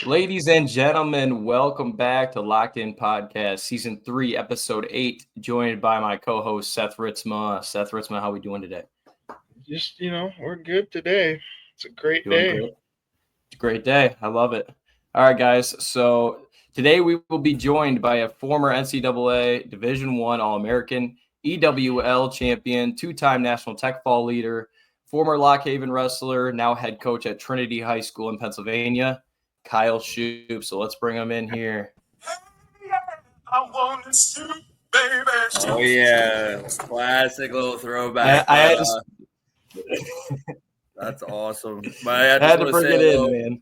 Ladies and gentlemen, welcome back to Locked In Podcast, Season 3, Episode 8, joined by my co-host, Seth Ritzma. Seth Ritzma, how are we doing today? We're good today. It's a great Doing day. great. It's a great day. I love it. All right, guys. So today we will be joined by a former NCAA Division I All-American, EWL champion, two-time National Tech Fall leader, former Lock Haven wrestler, now head coach at Trinity High School in Pennsylvania, Kyle Shoop. So let's bring him in here. Oh yeah, classic little I, throwback. I But had to, that's awesome. But I I just had to want to bring say it in, hello. man.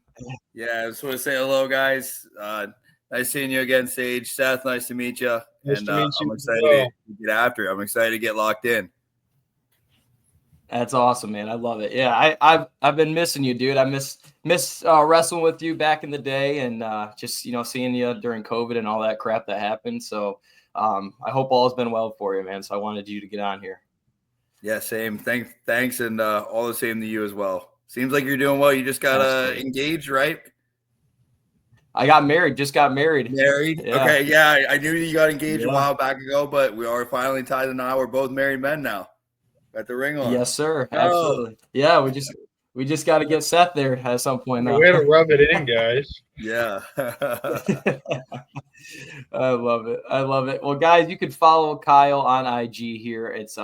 Yeah, I just want to say hello, guys. Nice seeing you again, Sage. Seth, nice to meet you. Nice And to meet you I'm as excited well. to get after it. I'm excited to get locked in. That's awesome, man. I love it. Yeah, I've been missing you, dude. I miss wrestling with you back in the day, and just seeing you during COVID and all that crap that happened. So I hope all has been well for you, man. So I wanted you to get on here. Yeah, same. Thanks, and all the same to you as well. Seems like you're doing well. You just got engaged, right? I got married. Just got married. Married? Yeah. Okay, yeah. I knew you got engaged a while back ago, but we are finally tied in now. We're both married men now. Got the ring on. Yes, sir. Absolutely. Yeah, we just got to get Seth there at some point now. Way to rub it in, guys. Yeah. I love it. I love it. Well, guys, you could follow Kyle on IG here. It's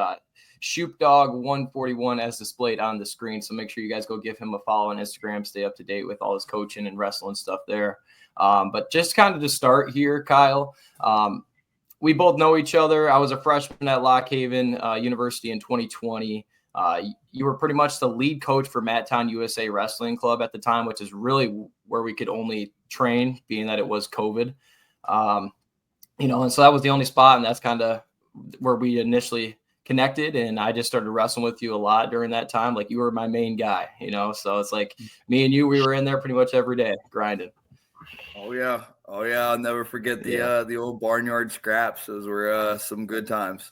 ShoopDog141 as displayed on the screen. So make sure you guys go give him a follow on Instagram. Stay up to date with all his coaching and wrestling stuff there. But just kind of to start here, Kyle, we both know each other. I was a freshman at Lock Haven University in 2020. You were pretty much the lead coach for Madtown USA Wrestling Club at the time, which is really where we could only train, being that it was COVID. And so that was the only spot, and that's kind of where we initially connected. And I just started wrestling with you a lot during that time. Like, you were my main guy, so it's like me and you, we were in there pretty much every day grinding. Oh yeah. I'll never forget the old barnyard scraps. Those were some good times.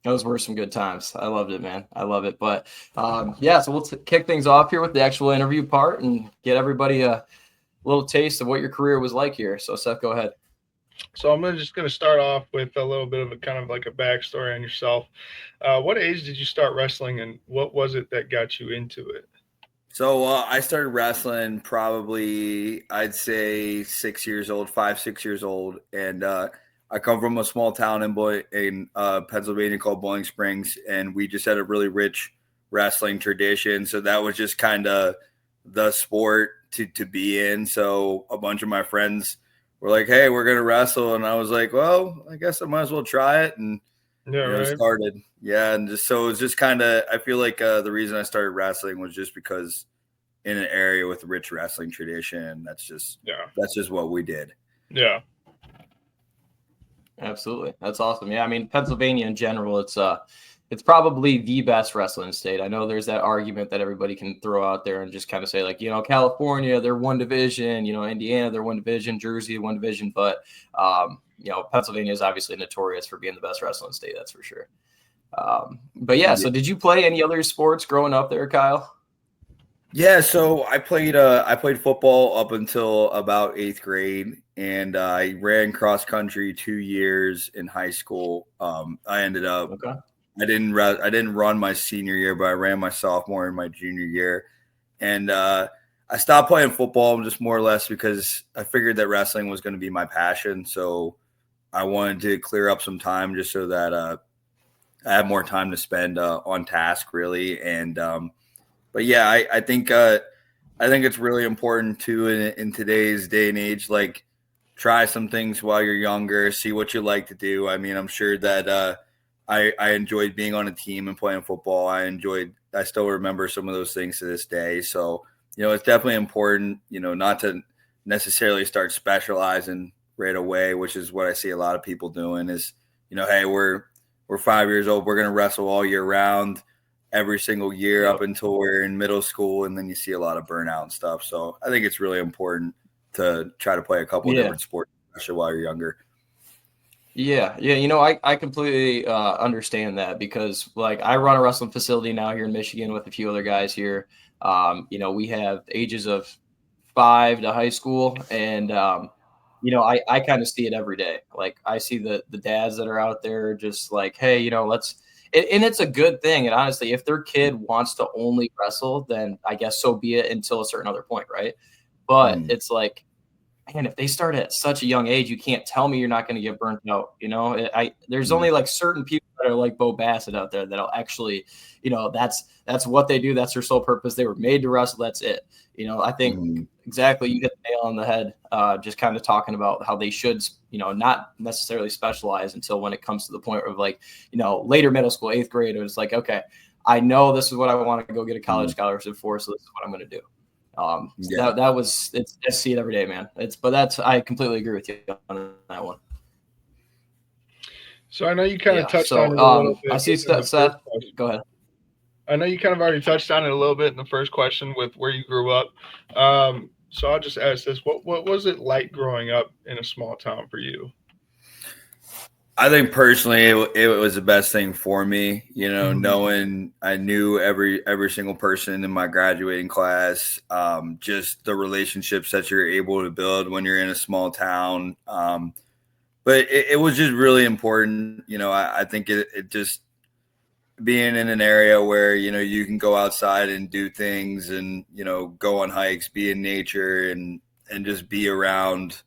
Those were some good times. I loved it, man. I love it. But so we'll kick things off here with the actual interview part and get everybody a little taste of what your career was like here. So Seth, go ahead. So I'm just going to start off with a little bit of a kind of like a backstory on yourself. What age did you start wrestling, and what was it that got you into it? So I started wrestling probably, I'd say 6 years old, 5, 6 years old. And I come from a small town in Pennsylvania called Bowling Springs. And we just had a really rich wrestling tradition. So that was just kind of the sport to be in. So a bunch of my friends were like, hey, we're going to wrestle. And I was like, well, I guess I might as well try it. And started. Yeah. And so it was just kind of, I feel like the reason I started wrestling was just because in an area with a rich wrestling tradition, that's just what we did. Yeah. Absolutely. That's awesome. Yeah. I mean, Pennsylvania in general, it's probably the best wrestling state. I know there's that argument that everybody can throw out there and just kind of say, like, California, they're one division, Indiana, they're one division, Jersey, one division. But, Pennsylvania is obviously notorious for being the best wrestling state. That's for sure. So did you play any other sports growing up there, Kyle? Yeah. So I played football up until about 8th grade, and I ran cross country 2 years in high school. I ended up, I didn't run my senior year, but I ran my sophomore and my junior year. And I stopped playing football just more or less because I figured that wrestling was going to be my passion. So I wanted to clear up some time just so that I had more time to spend on task, really. And but yeah, I think it's really important too in today's day and age. Like, try some things while you're younger, see what you like to do. I mean, I'm sure that I enjoyed being on a team and playing football. I still remember some of those things to this day. So, it's definitely important, not to necessarily start specializing right away, which is what I see a lot of people doing is, hey, we're 5 years old. We're going to wrestle all year round every single year up until we're in middle school. And then you see a lot of burnout and stuff. So I think it's really important to try to play a couple of different sports, especially while you're younger. Yeah. I completely understand that because, like, I run a wrestling facility now here in Michigan with a few other guys here. We have ages of 5 to high school, and I kind of see it every day. Like I see the dads that are out there just like, hey, let's. And it's a good thing. And honestly, if their kid wants to only wrestle, then I guess so be it until a certain other point, right? But it's like, man, if they start at such a young age, you can't tell me you're not going to get burnt out. There's only like certain people that are like Bo Bassett out there that'll actually, that's what they do. That's their sole purpose. They were made to wrestle. That's it. I think exactly you hit the nail on the head. Just kind of talking about how they should, not necessarily specialize until when it comes to the point of like, later middle school, 8th grade. It was like, okay, I know this is what I want to go get a college scholarship for. So this is what I'm going to do. That was I see it every day, man. I completely agree with you on that one. So I know you kind of touched on it a little bit. I see Seth. Go ahead. I know you kind of already touched on it a little bit in the first question with where you grew up. So I'll just ask this: what was it like growing up in a small town for you? I think personally, it was the best thing for me. Knowing I knew every single person in my graduating class. Just the relationships that you're able to build when you're in a small town. But it was just really important. I think it just being in an area where you can go outside and do things and go on hikes, be in nature, and just be around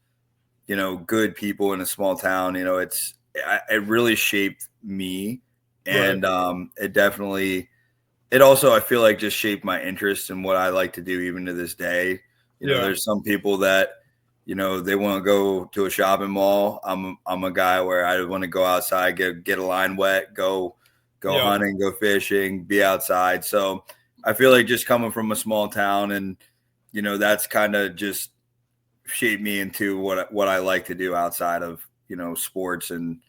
good people in a small town. It really shaped me, and Right. it also, I feel like, just shaped my interest in what I like to do even to this day. There's some people that they want to go to a shopping mall. I'm a guy where I want to go outside, get a line wet, go hunting, go fishing, be outside. So I feel like just coming from a small town, and that's kind of just shaped me into what I like to do outside of sports, and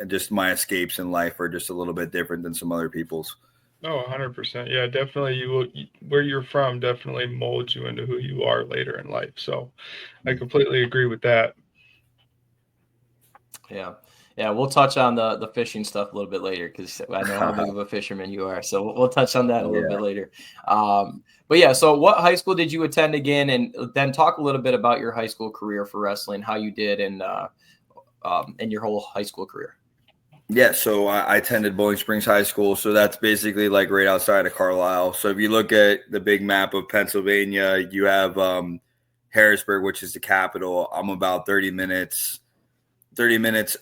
just my escapes in life are just a little bit different than some other people's. Oh, 100%. Yeah, definitely. Where you're from definitely molds you into who you are later in life. So I completely agree with that. Yeah. Yeah, we'll touch on the fishing stuff a little bit later because I know how big of a fisherman you are. So we'll touch on that a little bit later. But yeah, so what high school did you attend again? And then talk a little bit about your high school career for wrestling, how you did in your whole high school career. Yeah, so I attended Bowling Springs High School. So that's basically like right outside of Carlisle. So if you look at the big map of Pennsylvania, you have Harrisburg, which is the capital. I'm about 30 minutes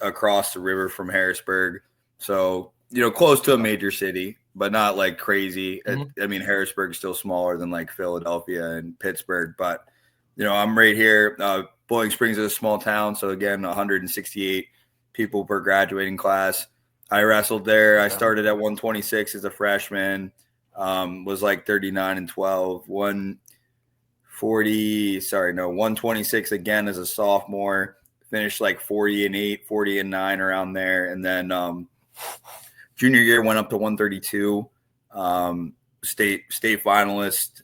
across the river from Harrisburg. So, close to a major city, but not like crazy. I mean, Harrisburg's still smaller than like Philadelphia and Pittsburgh, but I'm right here. Bowling Springs is a small town. So again, 168 people per graduating class. I wrestled there. I started at 126 as a freshman, was like 39-12, 126 again as a sophomore, finished like 40-8, 40-9 around there. And then junior year went up to 132, state finalist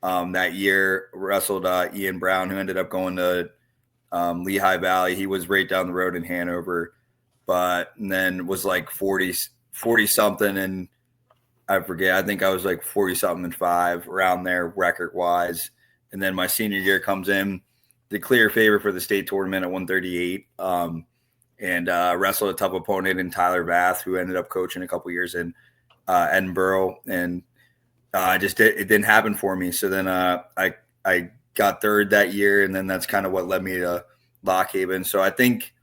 that year, wrestled Ian Brown, who ended up going to Lehigh Valley. He was right down the road in Hanover, and then was like 40 something. And I forget, I think I was like 40 something and 5 around there record wise. And then my senior year comes in, the clear favorite for the state tournament at 138, and wrestled a tough opponent in Tyler Vath, who ended up coaching a couple years in Edinburgh. And it didn't happen for me. So then I got third that year, and then that's kind of what led me to Lock Haven. So I think,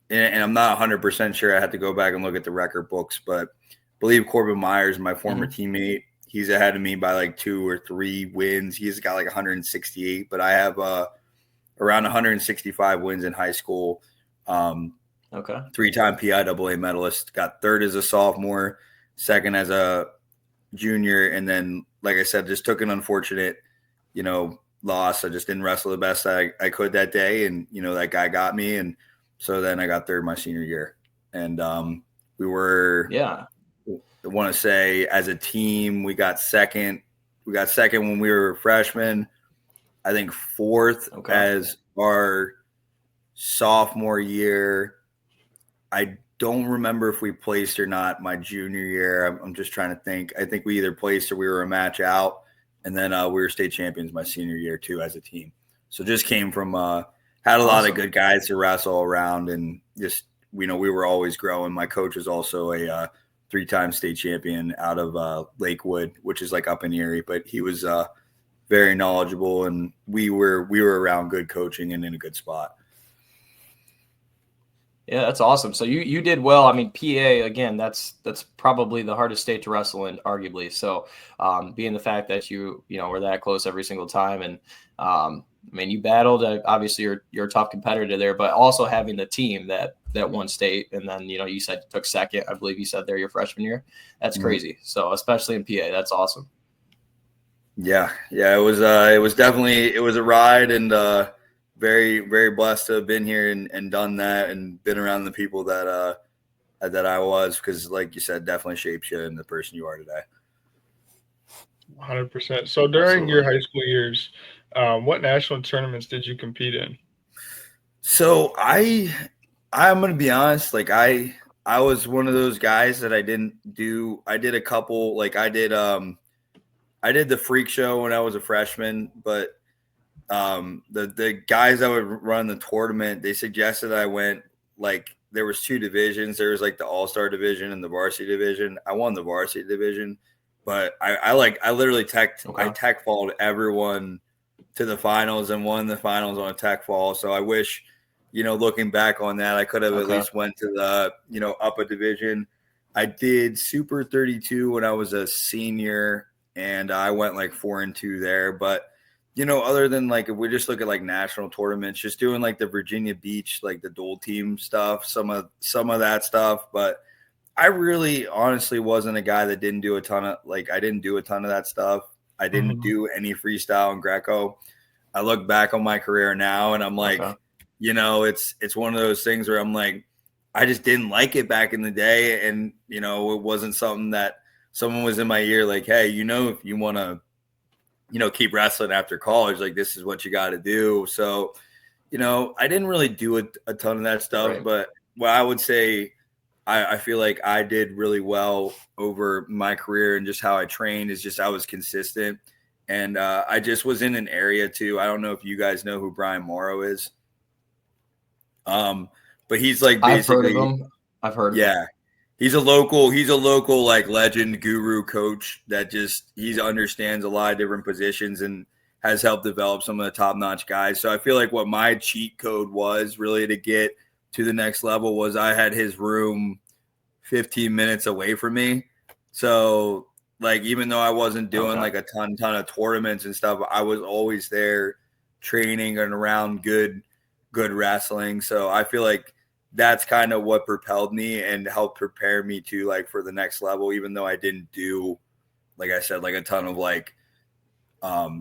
and I'm not 100% sure, I had to go back and look at the record books, but I believe Corbin Myers, my former teammate, he's ahead of me by like 2 or 3 wins. He's got like 168, but I have around 165 wins in high school. Okay. 3-time PIAA medalist, got third as a sophomore, second as a junior. And then, like I said, just took an unfortunate, loss. I just didn't wrestle the best I could that day. And, that guy got me. And so then I got third my senior year. And we were, I want to say as a team, we got second. We got second when we were freshmen. I think fourth as our sophomore year. I don't remember if we placed or not my junior year. I'm just trying to think. I think we either placed or we were a match out. And then we were state champions my senior year too as a team. So just came from had a lot of good guys to wrestle around, and just we were always growing. My coach was also a 3-time state champion out of Lakewood, which is like up in Erie, but he was very knowledgeable, and we were around good coaching and in a good spot. Yeah, that's awesome. So you did well. I mean, PA, again, that's probably the hardest state to wrestle in, arguably. So being the fact that you were that close every single time, and I mean, you battled. Obviously, you're a tough competitor there, but also having the team that won state, and then you said you took second. I believe you said there your freshman year. That's crazy. So especially in PA, that's awesome. Yeah. It was definitely a ride, and very, very blessed to have been here and done that, and been around the people that I was, because like you said, definitely shapes you into the person you are today. 100%. So during your high school years, what national tournaments did you compete in? So I'm going to be honest. Like I was one of those guys that I didn't do. I did a couple, like I did the freak show when I was a freshman, but the guys that would run the tournament, they suggested I went, like, there was 2 divisions. There was like the all-star division and the varsity division. I won the varsity division, but I literally tech followed everyone to the finals and won the finals on a tech fall. So I wish, looking back on that, I could have at least went to the, up a division. I did Super 32 when I was a senior, and I went like 4-2 there. But other than, like, if we just look at like national tournaments, just doing like the Virginia Beach, like the dual team stuff, some of that stuff. But I really honestly wasn't a guy that didn't do a ton of, like, I didn't do a ton of that stuff. I didn't do any freestyle and Greco. I look back on my career now, and I'm like, it's one of those things where I'm like, I just didn't like it back in the day. And, it wasn't something that someone was in my ear like, hey, if you want to, keep wrestling after college, like, this is what you got to do. So, I didn't really do a ton of that stuff. Right. But what I would say, I feel like I did really well over my career, and just how I trained is just I was consistent. And I just was in an area too. I don't know if you guys know who Brian Morrow is. But he's like, basically, I've heard of him. Yeah. He's a local like legend guru coach that he understands a lot of different positions and has helped develop some of the top-notch guys. So I feel like what my cheat code was really to get to the next level was I had his room 15 minutes away from me. So, like, even though I wasn't doing like a ton of tournaments and stuff, I was always there training and around good wrestling. So I feel like that's kind of what propelled me and helped prepare me to, like, for the next level, even though I didn't do, like I said, like a ton of like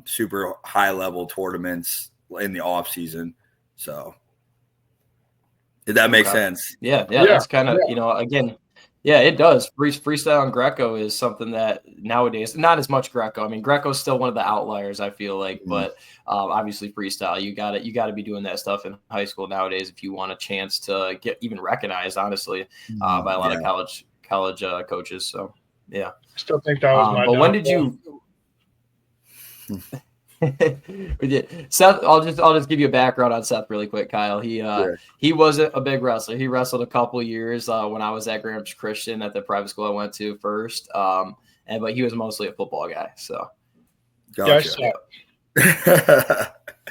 super high level tournaments in the off season. So did that make sense? Yeah. That's kind of, again, yeah, it does. Freestyle and Greco is something that nowadays, not as much Greco. I mean, Greco is still one of the outliers, I feel like, but obviously freestyle, you got to be doing that stuff in high school nowadays if you want a chance to get even recognized, honestly, by a lot of college coaches. So, yeah. I still think that was my but when did you Seth, I'll just give you a background on Seth really quick, Kyle. He wasn't a big wrestler. He wrestled a couple years when I was at Graham Christian at the private school I went to first. But he was mostly a football guy. So gotcha.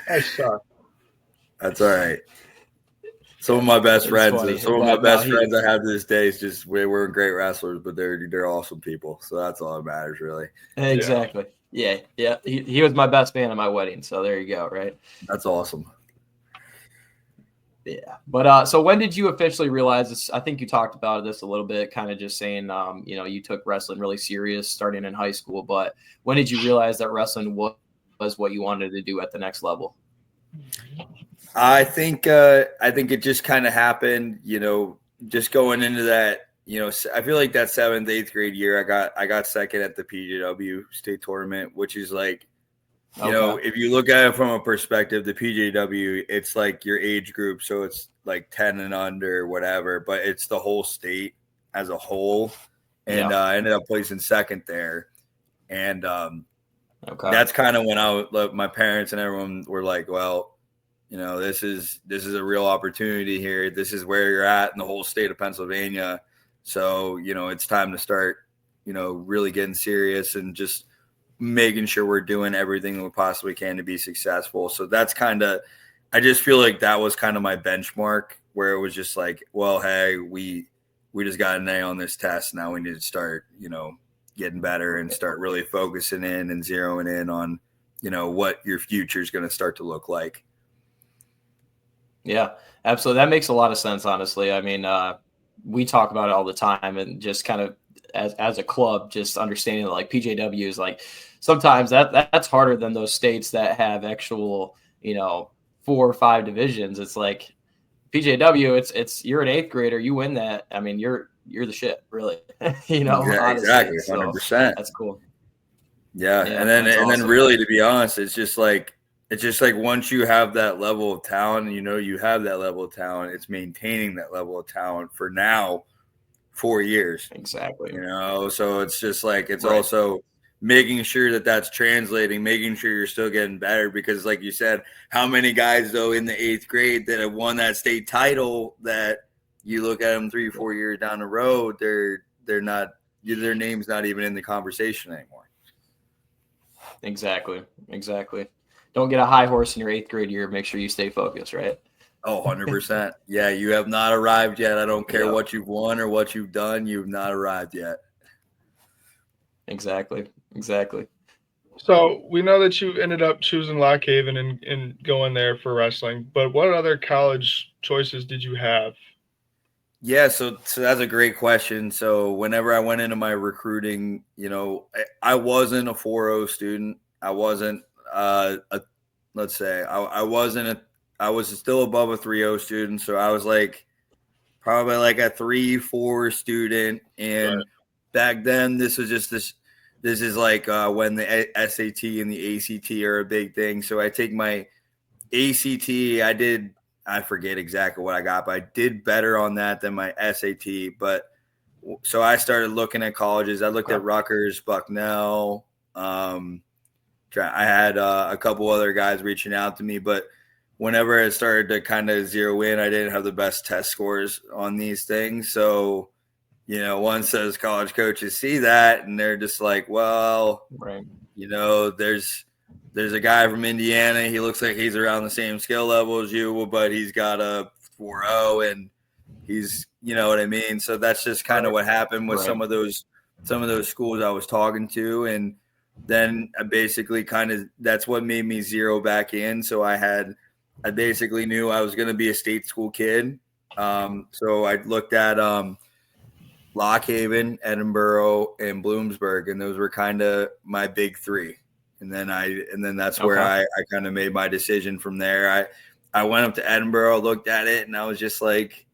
I suck. That's all right. Some of my best friends, I have to this day is just we weren't great wrestlers, but they're awesome people. So that's all that matters, really. Exactly. Yeah. He was my best man at my wedding. So there you go. Right. That's awesome. Yeah. But so when did you officially realize this? I think you talked about this a little bit, kind of just saying, you took wrestling really serious starting in high school. But when did you realize that wrestling was what you wanted to do at the next level? I think it just kind of happened, just going into that. I feel like that 7th, 8th grade year, I got second at the PJW state tournament, which is like, if you look at it from a perspective, the PJW, it's like your age group. So it's like 10 and under, whatever, but it's the whole state as a whole. And I ended up placing second there. And Okay. That's kind of when my parents and everyone were like, well, you know, this is a real opportunity here. This is where you're at in the whole state of Pennsylvania. So, you know, it's time to start, you know, really getting serious and just making sure we're doing everything we possibly can to be successful. So that's kind of, I just feel like that was kind of my benchmark where it was just like, well, hey, we just got an A on this test. Now we need to start, you know, getting better and start really focusing in and zeroing in on, you know, what your future is going to start to look like. Yeah, absolutely. That makes a lot of sense, honestly. I mean, we talk about it all the time, and just kind of as a club, just understanding that like PJW is like sometimes that's harder than those states that have actual, you know, 4 or 5 divisions. It's like PJW, it's you're an 8th grader, you win that. I mean, you're the shit, really. You know, honestly. Exactly, 100%. So that's cool. Yeah, and then really, to be honest, it's just like once you have that level of talent, and you know you have that level of talent, it's maintaining that level of talent for now 4 years. Exactly. You know, so it's just like it's also making sure that that's translating, making sure you're still getting better, because like you said, how many guys though in the 8th grade that have won that state title that you look at them 3-4 years down the road, they're not, their name's not even in the conversation anymore. Exactly. Don't get a high horse in your 8th grade year. Make sure you stay focused, right? Oh, 100%. Yeah, you have not arrived yet. I don't care what you've won or what you've done. You've not arrived yet. Exactly. So we know that you ended up choosing Lock Haven and going there for wrestling, but what other college choices did you have? Yeah, so that's a great question. So whenever I went into my recruiting, you know, I wasn't a 4.0 student. I wasn't let's say I was still above a 3.0 student. So I was like probably like a 3-4 student. And back then this is like when the SAT and the ACT are a big thing. So I take my ACT, I forget exactly what I got, but I did better on that than my SAT. But so I started looking at colleges. I looked at Rutgers, Bucknell. I had a couple other guys reaching out to me, but whenever I started to kind of zero in, I didn't have the best test scores on these things. So, you know, once those college coaches see that and they're just like, well, you know, there's a guy from Indiana. He looks like he's around the same skill level as you, but he's got a 4.0 and he's, you know what I mean? So that's just kind of what happened with some of those schools I was talking to. And then I basically that's what made me zero back in. So I basically knew I was going to be a state school kid. So I looked at Lock Haven, Edinburgh, and Bloomsburg, and those were kind of my big 3. And then that's where I kind of made my decision from there. I went up to Edinburgh, looked at it, and I was just like,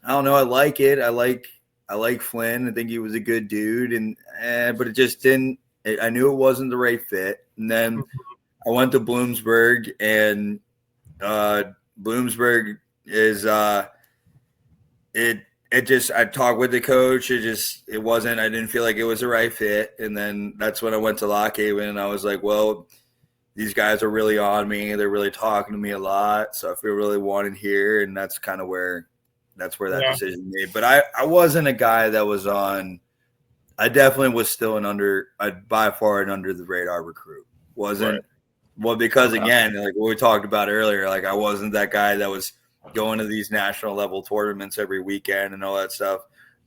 I don't know, I like it. I like Flynn. I think he was a good dude, but it just didn't. I knew it wasn't the right fit. And then I went to Bloomsburg, and Bloomsburg is I talked with the coach. It wasn't, I didn't feel like it was the right fit. And then that's when I went to Lock Haven, and I was like, well, these guys are really on me. They're really talking to me a lot. So I feel really wanted here. And that's kind of where that decision made. But I wasn't a guy that was on, I definitely was still by far an under the radar recruit. Wasn't, well, because again, like what we talked about earlier, like I wasn't that guy that was going to these national level tournaments every weekend and all that stuff.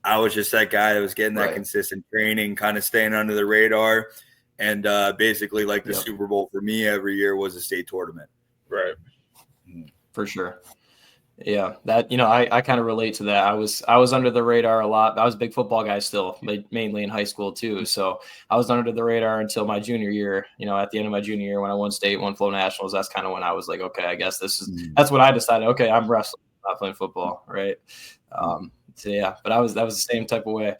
I was just that guy that was getting that consistent training, kind of staying under the radar. And basically like the Super Bowl for me every year was a state tournament. Right. For sure. Yeah, that, you know, I kind of relate to that. I was under the radar a lot. I was a big football guy still, mainly in high school too. So I was under the radar until my junior year. You know, at the end of my junior year when I won state, won Flow Nationals, that's kind of when I was like, okay, I guess that's when I decided, okay, I'm wrestling, not playing football, right? So yeah, but that was the same type of way.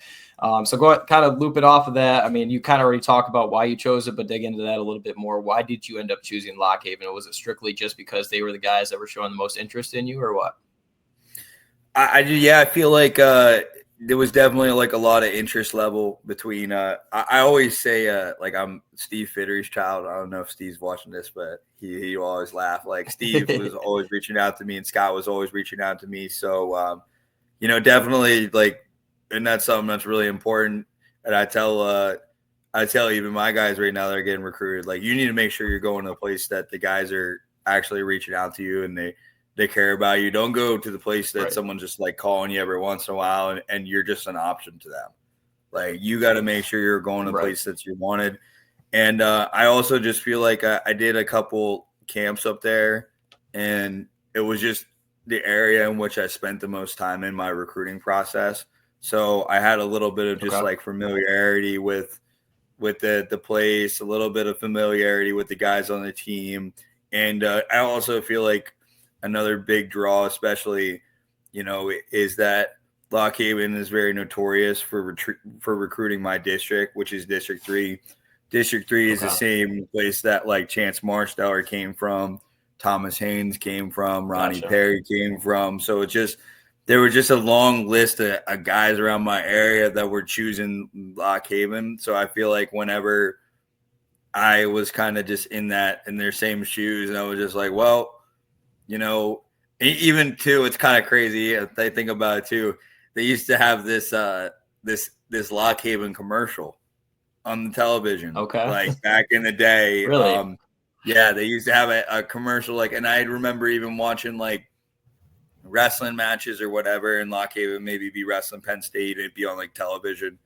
So go ahead, kind of loop it off of that. I mean, you kind of already talked about why you chose it, but dig into that a little bit more. Why did you end up choosing Lock Haven? Was it strictly just because they were the guys that were showing the most interest in you, or what? I feel like there was definitely like a lot of interest level between I always say like I'm Steve Fitter's child. I don't know if Steve's watching this, but he always laugh. Like Steve was always reaching out to me and Scott was always reaching out to me. So definitely like, and that's something that's really important. And I tell even my guys right now that are getting recruited, like you need to make sure you're going to a place that the guys are actually reaching out to you and they care about you. Don't go to the place that someone's just like calling you every once in a while and you're just an option to them. Like you got to make sure you're going to a place that you wanted. And I also just feel like I did a couple camps up there and it was just the area in which I spent the most time in my recruiting process. So I had a little bit of just like familiarity with the place, a little bit of familiarity with the guys on the team. And I also feel like another big draw, especially, is that Lock Haven is very notorious for recruiting my district, which is District 3. District 3 is the same place that like Chance Marsteller came from, Thomas Haynes came from, Ronnie Perry came from. So there was just a long list of guys around my area that were choosing Lock Haven. So I feel like whenever I was kind of just in their same shoes, and I was just like, well, even too, it's kind of crazy. I think about it too. They used to have this Lock Haven commercial on the television. Okay. Like back in the day. Really? Yeah, they used to have a commercial and I remember even watching like wrestling matches or whatever, and Lock Haven maybe be wrestling Penn State, it'd be on like television,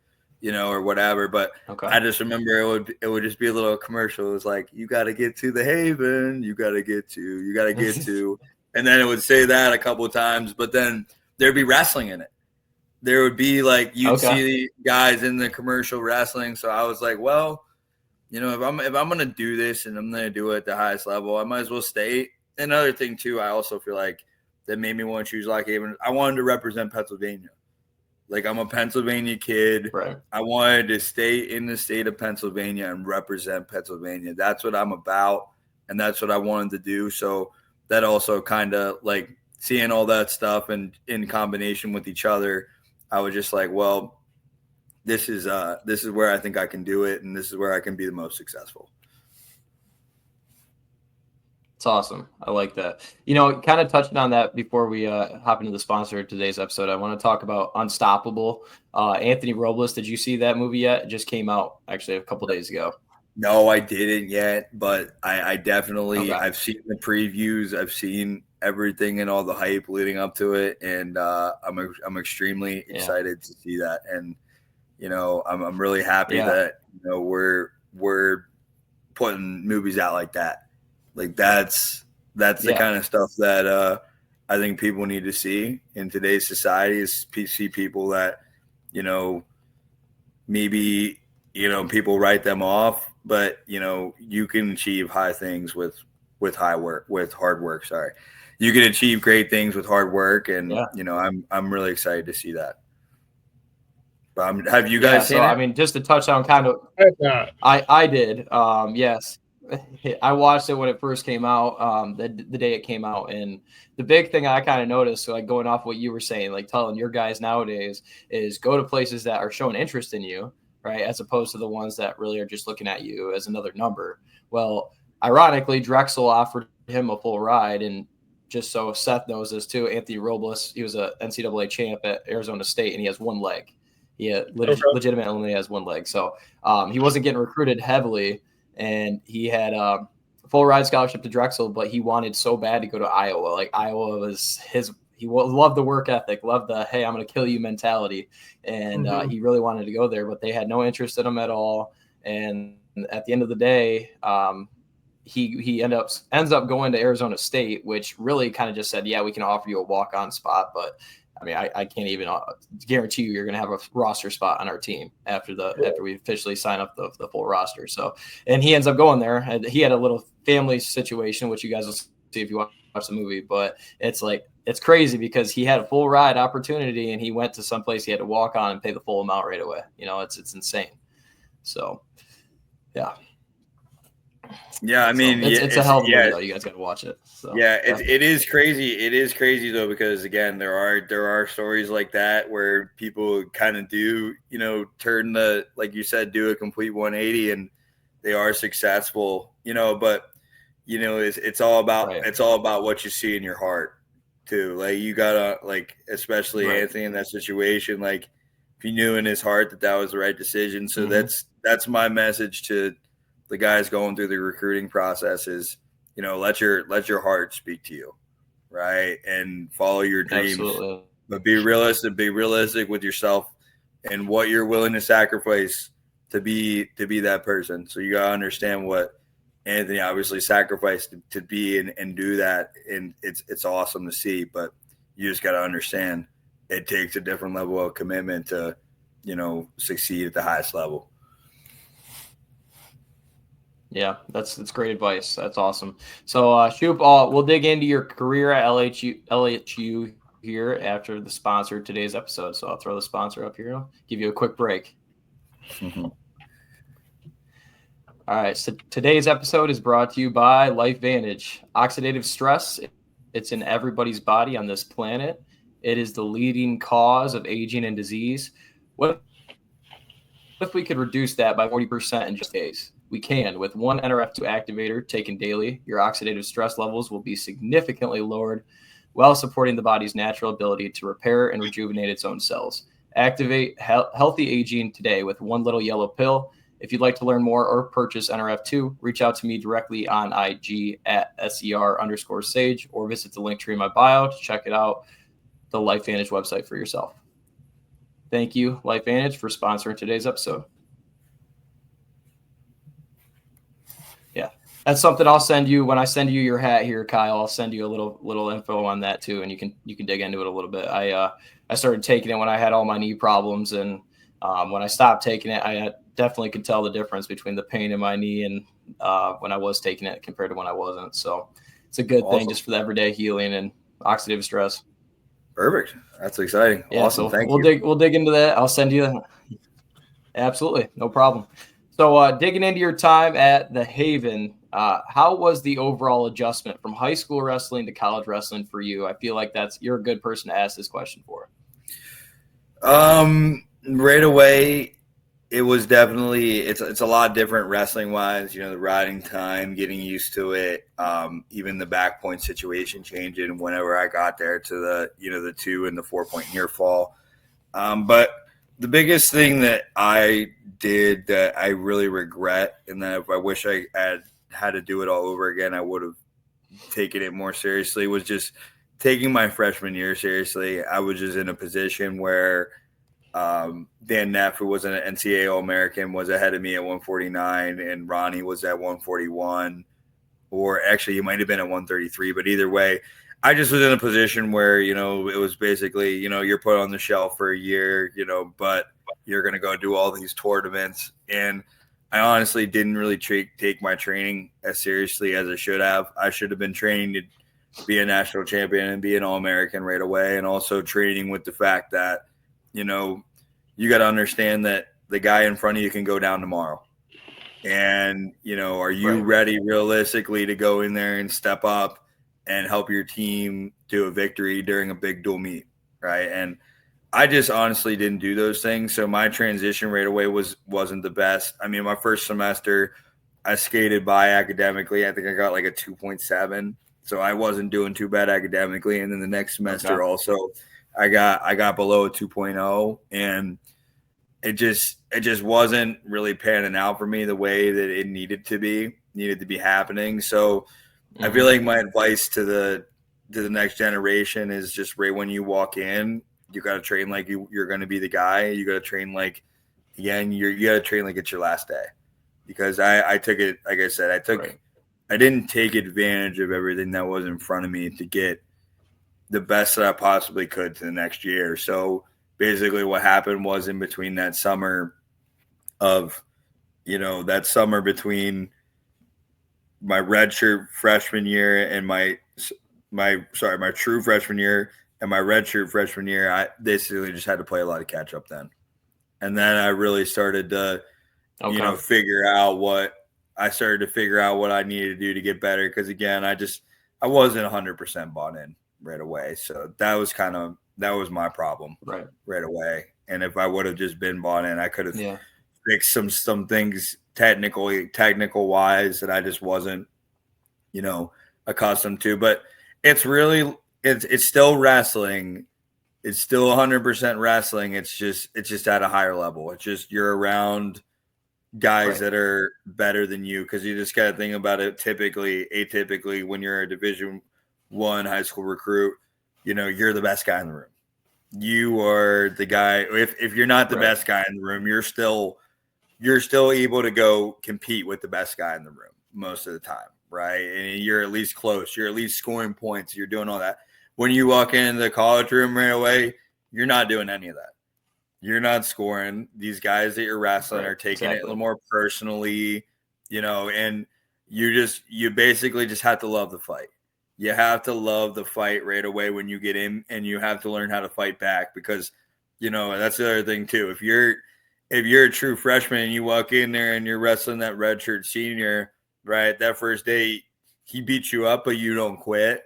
or whatever. But I just remember it would just be a little commercial. It was like, you got to get to the Haven, you got to get to, and then it would say that a couple of times, but then there'd be wrestling in it. There would be like, you'd see the guys in the commercial wrestling. So I was like, well, if I'm going to do this and I'm going to do it at the highest level, I might as well stay. Another thing too, I also feel like that made me want to choose Lock Haven. I wanted to represent Pennsylvania. Like I'm a Pennsylvania kid. Right. I wanted to stay in the state of Pennsylvania and represent Pennsylvania. That's what I'm about. And that's what I wanted to do. So that also kind of like seeing all that stuff and in combination with each other, I was just like, well, this is where I think I can do it. And this is where I can be the most successful. It's awesome. I like that. Kind of touching on that before we hop into the sponsor of today's episode, I want to talk about Unstoppable. Anthony Robles, did you see that movie yet? It just came out actually a couple days ago. No, I didn't yet, but I definitely I've seen the previews. I've seen everything and all the hype leading up to it, and I'm extremely excited to see that. And I'm really happy that we're putting movies out like that. Like that's the kind of stuff that I think people need to see in today's society, is see people that, maybe, people write them off, but, you can achieve high things with hard work. Sorry. You can achieve great things with hard work. And, I'm really excited to see that. Have you guys seen it? I mean, just to touch on kind of, I did. Yes. I watched it when it first came out, the day it came out. And the big thing I kind of noticed, so like going off what you were saying, like telling your guys nowadays, is go to places that are showing interest in you, right? As opposed to the ones that really are just looking at you as another number. Well, ironically, Drexel offered him a full ride. And just so Seth knows this too, Anthony Robles, he was a NCAA champ at Arizona State, and he has one leg. He legitimately only has one leg. So he wasn't getting recruited heavily. And he had a full ride scholarship to Drexel, but he wanted so bad to go to Iowa. Like Iowa was he loved the work ethic, loved the, hey, I'm going to kill you mentality. And he really wanted to go there, but they had no interest in him at all. And at the end of the day, he ends up going to Arizona State, which really kind of just said, yeah, we can offer you a walk-on spot, but I mean, I can't even guarantee you're going to have a roster spot on our team after we officially sign up the full roster. So, and he ends up going there, and he had a little family situation, which you guys will see if you watch the movie. But it's crazy because he had a full ride opportunity, and he went to some place he had to walk on and pay the full amount right away. It's insane. So, yeah. Yeah, I mean, it's a hell of a movie, though. You guys got to watch it. So, yeah, it is crazy. It is crazy though, because again, there are stories like that where people kind of do, turn like you said, do a complete 180, and they are successful, but it's all about what you see in your heart too. Like you gotta, like, especially Anthony in that situation, like if he knew in his heart that was the right decision. So that's my message to the guys going through the recruiting process is, let your heart speak to you, right? And follow your dreams. Absolutely. But be realistic with yourself and what you're willing to sacrifice to be that person. So you gotta understand what Anthony obviously sacrificed to be and do that, and it's awesome to see. But you just gotta understand it takes a different level of commitment to, succeed at the highest level. Yeah, that's great advice. That's awesome. So, Shoop, we'll dig into your career at LHU here after the sponsor of today's episode. So I'll throw the sponsor up here. I'll give you a quick break. Mm-hmm. All right. So today's episode is brought to you by LifeVantage. Oxidative stress, it's in everybody's body on this planet. It is the leading cause of aging and disease. What if we could reduce that by 40% in just days? We can. With one NRF2 activator taken daily, your oxidative stress levels will be significantly lowered while supporting the body's natural ability to repair and rejuvenate its own cells. Activate healthy aging today with one little yellow pill. If you'd like to learn more or purchase NRF2, reach out to me directly on IG at SER_Sage or visit the link tree in my bio to check it out, the LifeVantage website for yourself. Thank you, LifeVantage, for sponsoring today's episode. Yeah, that's something I'll send you when I send you your hat here, Kyle. I'll send you a little info on that too, and you can dig into it a little bit. I started taking it when I had all my knee problems, and when I stopped taking it, I definitely could tell the difference between the pain in my knee and when I was taking it compared to when I wasn't. So it's a good thing just for the everyday healing and oxidative stress. Perfect. That's exciting. Yeah, awesome. So Thank you. We'll dig into that. I'll send you that. Absolutely. No problem. So digging into your time at the Haven, how was the overall adjustment from high school wrestling to college wrestling for you? I feel like you're a good person to ask this question for. Right away, it was definitely it's a lot different wrestling wise. The riding time, getting used to it, even the back point situation changing whenever I got there to the the 2 and the 4 point near fall. But the biggest thing that I did that I really regret, and that if I wish I had to do it all over again, I would have taken it more seriously, was just taking my freshman year seriously. I was just in a position where Dan Neff, who was an NCAA All-American, was ahead of me at 149, and Ronnie was at 141, or actually he might have been at 133, but either way, I just was in a position where, it was basically, you're put on the shelf for a year, but you're going to go do all these tournaments. And I honestly didn't really take my training as seriously as I should have. I should have been training to be a national champion and be an All-American right away. And also training with the fact that, you got to understand that the guy in front of you can go down tomorrow. And, are you ready realistically to go in there and step up and help your team do a victory during a big dual meet, right? And I just honestly didn't do those things. So my transition right away wasn't the best. I mean, my first semester, I skated by academically. I think I got like a 2.7. So I wasn't doing too bad academically. And then the next semester also, I got below a 2.0, and it just wasn't really panning out for me the way that it needed to be happening. So I feel like my advice to the next generation is just right when you walk in, you got to train like you're going to be the guy. You got to train like, again, you got to train like it's your last day, because I took it, like I said, I didn't take advantage of everything that was in front of me to get the best that I possibly could to the next year. So basically what happened was, in between that summer between my redshirt freshman year and my true freshman year and my redshirt freshman year, I basically just had to play a lot of catch up then. And then I really started to, figure out what I started to figure out what I needed to do to get better. Because again, I wasn't 100% bought in right away. So that was my problem right away. And if I would have just been bought in, I could have fixed some things technical wise that I just wasn't, accustomed to. But it's still wrestling. It's still 100% wrestling. It's just at a higher level. It's just you're around guys that are better than you, because you just got to think about it. Atypically, when you're a Division I high school recruit, you're the best guy in the room. You are the guy. If you're not the best guy in the room, you're still able to go compete with the best guy in the room most of the time, right? And you're at least close. You're at least scoring points. You're doing all that. When you walk into the college room right away, you're not doing any of that. You're not scoring. These guys that you're wrestling are taking it a little more personally, and you basically just have to love the fight. You have to love the fight right away when you get in, and you have to learn how to fight back, because, that's the other thing too. If you're a true freshman and you walk in there and you're wrestling that redshirt senior, right, that first day he beats you up, but you don't quit,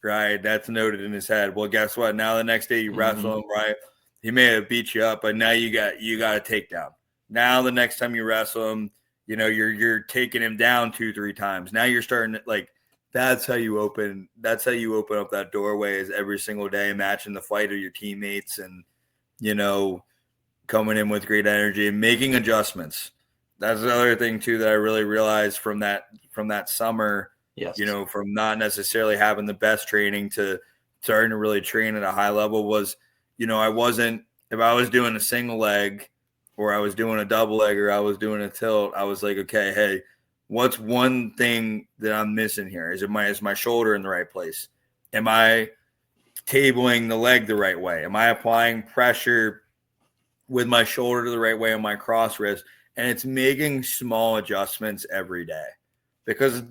right? That's noted in his head. Well, guess what? Now the next day you wrestle him, right? He may have beat you up, but now you got a takedown. Now the next time you wrestle him, you're taking him down 2-3 times. Now you're starting to, that's how you open up that doorway, is every single day matching the fight of your teammates, and coming in with great energy and making adjustments. That's the other thing too that I really realized from that summer. Yes. From not necessarily having the best training to starting to really train at a high level was, if I was doing a single leg or I was doing a double leg or I was doing a tilt, I was like, okay, hey, what's one thing that I'm missing here? Is my shoulder in the right place? Am I tabling the leg the right way? Am I applying pressure with my shoulder the right way on my cross wrist? And it's making small adjustments every day, because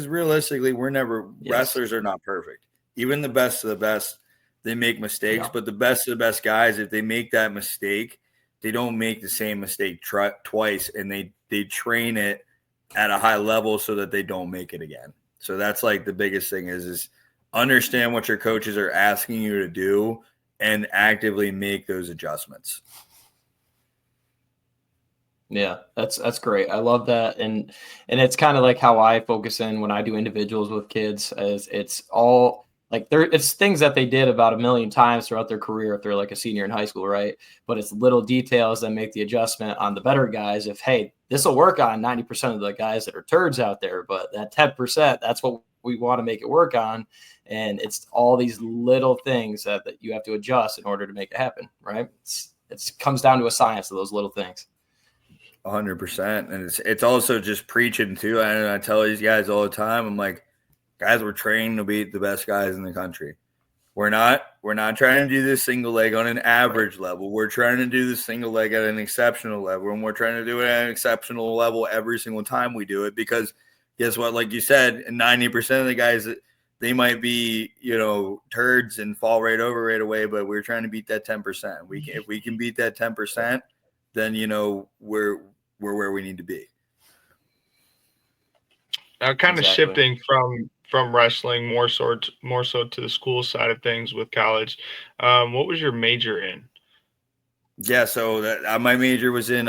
realistically, wrestlers are not perfect. Even the best of the best, they make mistakes, but the best of the best guys, if they make that mistake, they don't make the same mistake twice, and they train it at a high level so that they don't make it again. So that's the biggest thing is understand what your coaches are asking you to do and actively make those adjustments. Yeah, that's great. I love that. And it's kind of like how I focus in when I do individuals with kids, as it's all it's things that they did about 1 million times throughout their career if they're a senior in high school, right? But it's little details that make the adjustment on the better guys. If, hey, this will work on 90% of the guys that are turds out there, but that 10%, that's what we want to make it work on. And it's all these little things that you have to adjust in order to make it happen, right? It comes down to a science of those little things. 100%. And it's also just preaching too. And I tell these guys all the time, I'm like, guys, we're training to beat the best guys in the country. We're not trying to do this single leg on an average level. We're trying to do this single leg at an exceptional level, and we're trying to do it at an exceptional level every single time we do it, because guess what? Like you said, 90% of the guys, they might be, turds and fall right over right away, but we're trying to beat that 10%. If we can beat that 10%, then, we're where we need to be. Now, kind of shifting from wrestling more so to the school side of things with college. What was your major in? Yeah, so my major was in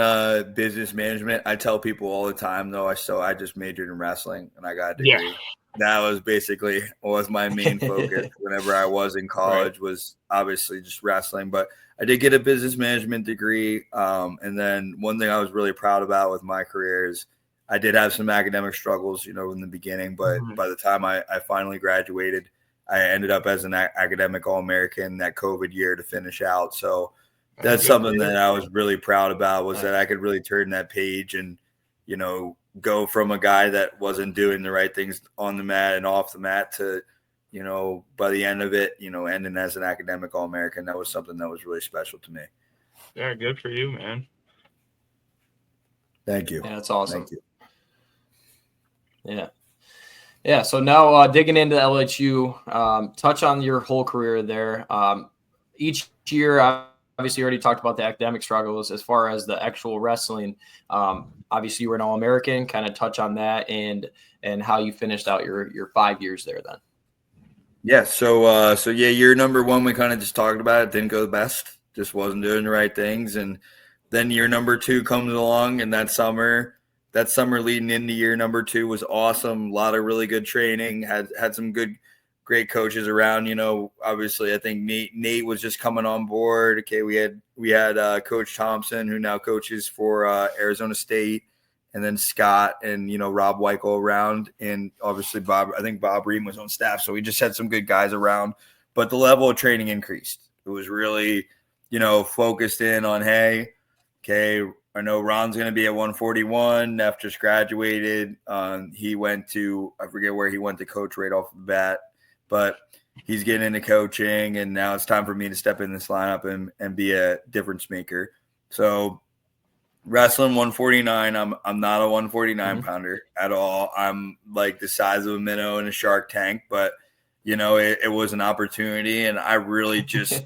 business management. I tell people all the time, though, I just majored in wrestling and I got a degree. Yeah. That was basically was my main focus whenever I was in college, was obviously just wrestling. But I did get a business management degree. And then one thing I was really proud about with my career is I did have some academic struggles, in the beginning. But by the time I finally graduated, I ended up as an academic All-American that COVID year to finish out. So that's something that I was really proud about, was that I could really turn that page and, go from a guy that wasn't doing the right things on the mat and off the mat to, by the end of it, ending as an academic All-American. That was something that was really special to me. Yeah, good for you, man. Thank you. Yeah, that's awesome. Thank you. Yeah. Yeah. So now digging into LHU, touch on your whole career there. Each year, obviously you already talked about the academic struggles. As far as the actual wrestling, obviously you were an All-American. Kind of touch on that and how you finished out your 5 years there then. Yeah. So yeah, year number one, we kind of just talked about it. Didn't go the best. Just wasn't doing the right things. And then year number two comes along, and that summer leading into year number two was awesome. A lot of really good training. Had some great coaches around. Obviously, I think Nate was just coming on board. Okay, we had Coach Thompson, who now coaches for Arizona State, and then Scott and Rob Weichel around, and obviously Bob. I think Bob Ream was on staff, so we just had some good guys around. But the level of training increased. It was really focused in on, hey, okay, I know Ron's going to be at 141 after just graduated. He went to, I forget where he went to coach right off the bat, but he's getting into coaching, and now it's time for me to step in this lineup and be a difference maker. So wrestling 149, I'm not a 149 pounder at all. I'm like the size of a minnow in a shark tank, but it was an opportunity, and I really just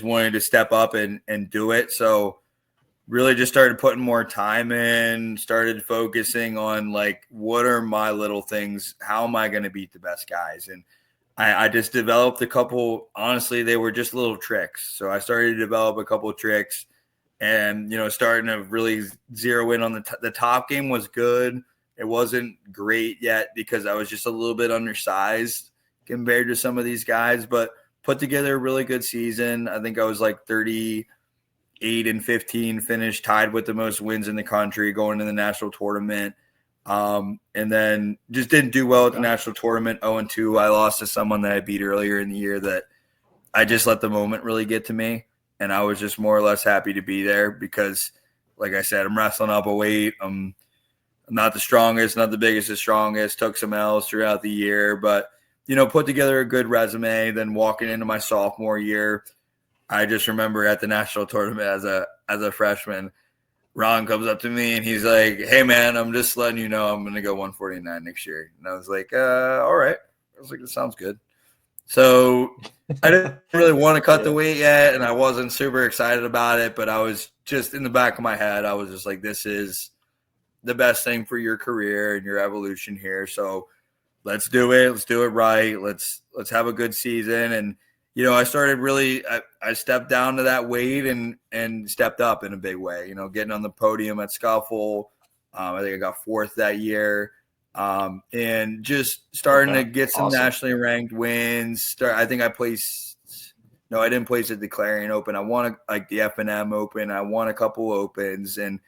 wanted to step up and do it. So really just started putting more time in, started focusing on like, what are my little things? How am I going to beat the best guys? And I just developed a couple, honestly, they were just little tricks. So I started to develop a couple of tricks and, starting to really zero in on the top game was good. It wasn't great yet because I was just a little bit undersized compared to some of these guys, but put together a really good season. I think I was like 38-15, finished tied with the most wins in the country going to the national tournament. And then just didn't do well at the national tournament, 0-2. I lost to someone that I beat earlier in the year that I just let the moment really get to me. And I was just more or less happy to be there because, like I said, I'm wrestling up a weight. I'm not the strongest, not the biggest, the strongest. Took some L's throughout the year, but put together a good resume. Then walking into my sophomore year, I just remember at the national tournament as a freshman, Ron comes up to me and he's like, "Hey man, I'm just letting you know I'm going to go 149 next year." And I was like, all right. I was like, that sounds good. So I didn't really want to cut the weight yet, and I wasn't super excited about it, but I was just in the back of my head, I was just like, this is the best thing for your career and your evolution here. So let's do it. Let's do it right. Let's have a good season. And, I started really, I stepped down to that weight and stepped up in a big way, getting on the podium at Scuffle. I think I got fourth that year. And just starting to get some nationally ranked wins. I think I didn't place at the Clarion Open. I won the F&M Open. I won a couple Opens and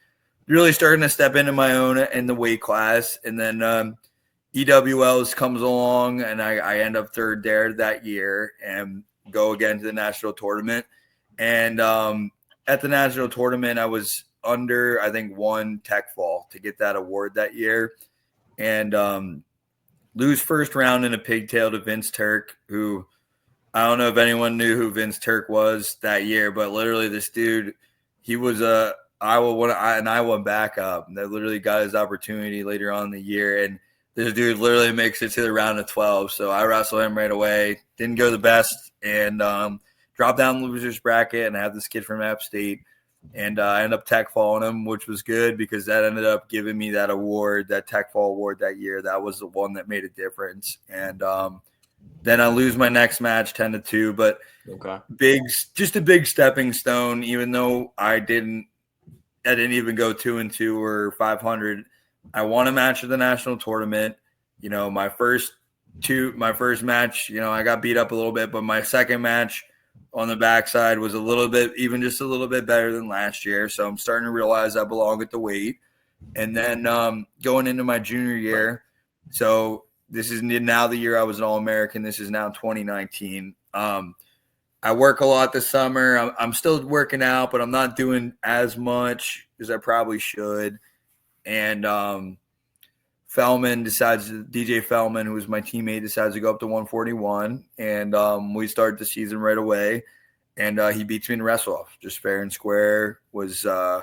really starting to step into my own in the weight class. And then EWLs comes along and I end up third there that year and go again to the national tournament. And at the national tournament, I was under, I think, one tech fall to get that award that year. And lose first round in a pigtail to Vince Turk, who I don't know if anyone knew who Vince Turk was that year, but literally this dude, he was an Iowa backup. And that literally got his opportunity later on in the year. And this dude literally makes it to the round of 12. So I wrestled him right away. Didn't go the best and dropped down the loser's bracket. And I have this kid from App State. And I ended up tech falling him, which was good because that ended up giving me that award, that tech fall award that year. That was the one that made a difference. And then I lose my next match 10-2, but just a big stepping stone, even though I didn't even go 2-2 or 500. I won a match at the national tournament. My first match, I got beat up a little bit, but my second match on the backside was just a little bit better than last year. So I'm starting to realize I belong at the weight. And then going into my junior year, so this is now the year I was an All-American. This is now 2019. I work a lot this summer. I'm still working out, but I'm not doing as much as I probably should. And DJ Fellman, who was my teammate, decides to go up to 141. And we start the season right away. And he beats me in wrestle-off, just fair and square. Was, I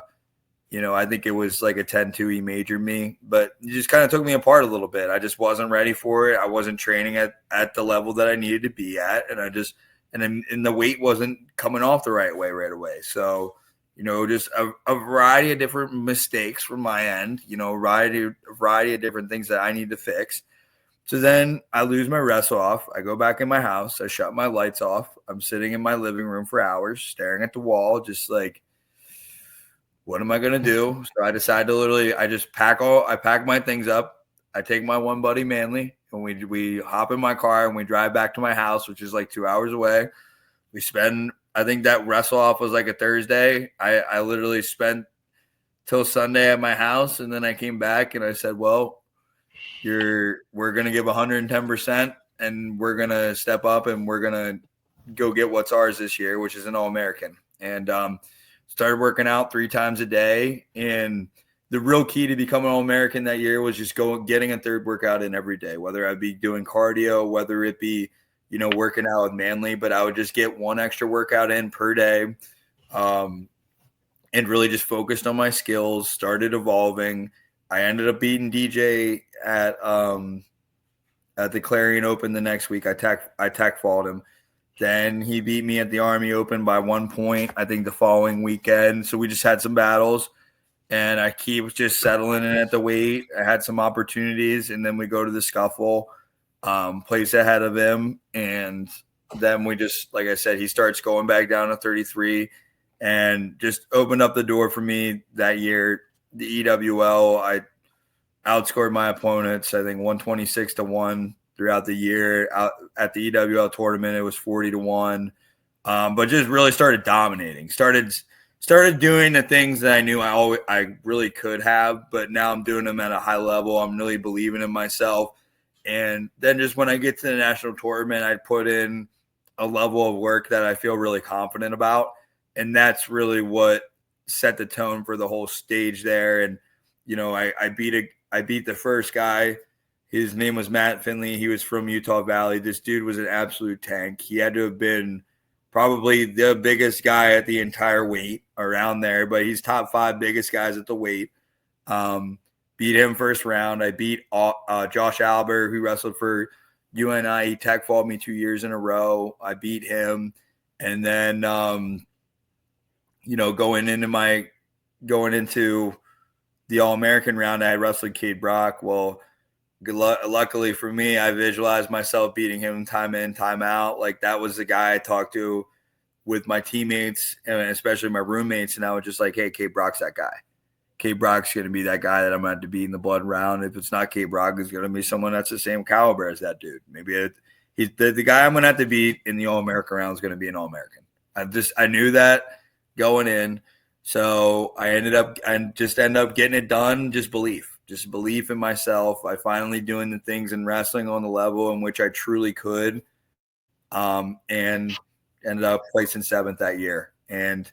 think it was like a 10-2. He majored me. But he just kind of took me apart a little bit. I just wasn't ready for it. I wasn't training at the level that I needed to be at. And and the weight wasn't coming off the right way right away. So, just a variety of different mistakes from my end, a variety of different things that I need to fix. So then I lose my wrestle off. I go back in my house. I shut my lights off. I'm sitting in my living room for hours, staring at the wall, just like, what am I going to do? So I decide to I pack my things up. I take my one buddy Manly, and we hop in my car and we drive back to my house, which is like 2 hours away. We spend, I think that wrestle off was like a Thursday. I literally spent till Sunday at my house, and then I came back and I said, well, we're going to give 110%, and we're going to step up, and we're going to go get what's ours this year, which is an All-American. And started working out 3 times a day. And the real key to becoming an All-American that year was just getting a third workout in every day, whether I'd be doing cardio, whether it be, working out with Manly, but I would just get one extra workout in per day, and really just focused on my skills, started evolving. I ended up beating DJ at the Clarion Open the next week. I tech fought him. Then he beat me at the Army Open by 1 point, I think the following weekend. So we just had some battles, and I keep just settling in at the weight. I had some opportunities, and then we go to the scuffle, place ahead of him. And then we just, like I said, he starts going back down to 33 and just opened up the door for me that year. The EWL, I outscored my opponents, I think 126-1 throughout the year. Out at the EWL tournament, it was 40-1. But just really started dominating. Started doing the things that I knew I really could have, but now I'm doing them at a high level. I'm really believing in myself. And then just when I get to the national tournament, I put in a level of work that I feel really confident about. And that's really what set the tone for the whole stage there. And, I beat the first guy. His name was Matt Finley. He was from Utah Valley. This dude was an absolute tank. He had to have been probably the biggest guy at the entire weight around there, but he's top 5 biggest guys at the weight. Beat him first round. I beat Josh Albert, who wrestled for UNI. He tech fought me 2 years in a row. I beat him. And then, going into the All-American round, I had wrestled Cade Brock. Well, luckily for me, I visualized myself beating him time in, time out. Like, that was the guy I talked to with my teammates and especially my roommates. And I was just like, hey, Cade Brock's that guy. Cade Brock's going to be that guy that I'm going to have to beat in the blood round. If it's not Cade Brock, it's going to be someone that's the same caliber as that dude. Maybe he's the guy I'm going to have to beat in the All-American round is going to be an All-American. I knew that going in. So I ended up getting it done. Just belief in myself. I finally doing the things in wrestling on the level in which I truly could. And ended up placing 7th that year. And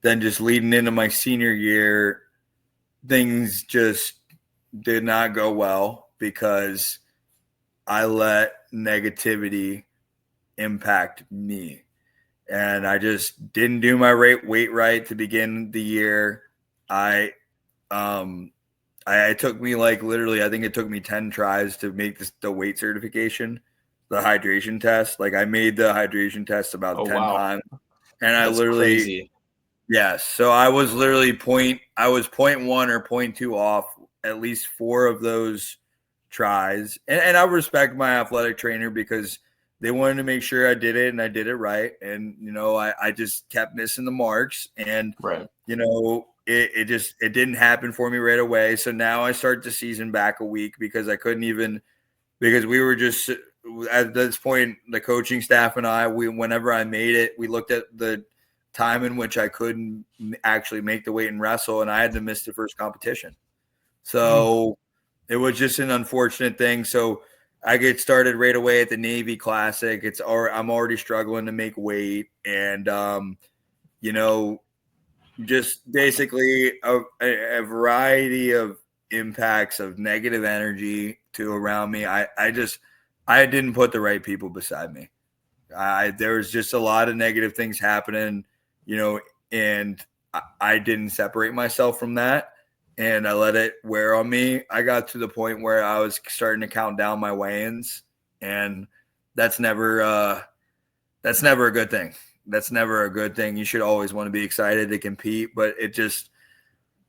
then just leading into my senior year, things just did not go well because I let negativity impact me. And I just didn't do my weight right to begin the year. It took me literally, I think it took me 10 tries to make the weight certification, the hydration test. Like, I made the hydration test about 10 times. And That's crazy. Yes. So I was literally 0.1 or 0.2 off at least 4 of those tries. And I respect my athletic trainer because they wanted to make sure I did it and I did it right. And, I just kept missing the marks and, right. It didn't happen for me right away. So now I start the season back a week because because we were just at this point, the coaching staff and I, whenever I made it, we looked at the time in which I couldn't actually make the weight and wrestle, and I had to miss the first competition. So it was just an unfortunate thing. So I get started right away at the Navy Classic. I'm already struggling to make weight, and just basically a variety of impacts of negative energy to around me. I didn't put the right people beside me. There was just a lot of negative things happening, and I didn't separate myself from that. And I let it wear on me. I got to the point where I was starting to count down my weigh-ins, and that's never that's never a good thing. That's never a good thing. You should always want to be excited to compete, but it just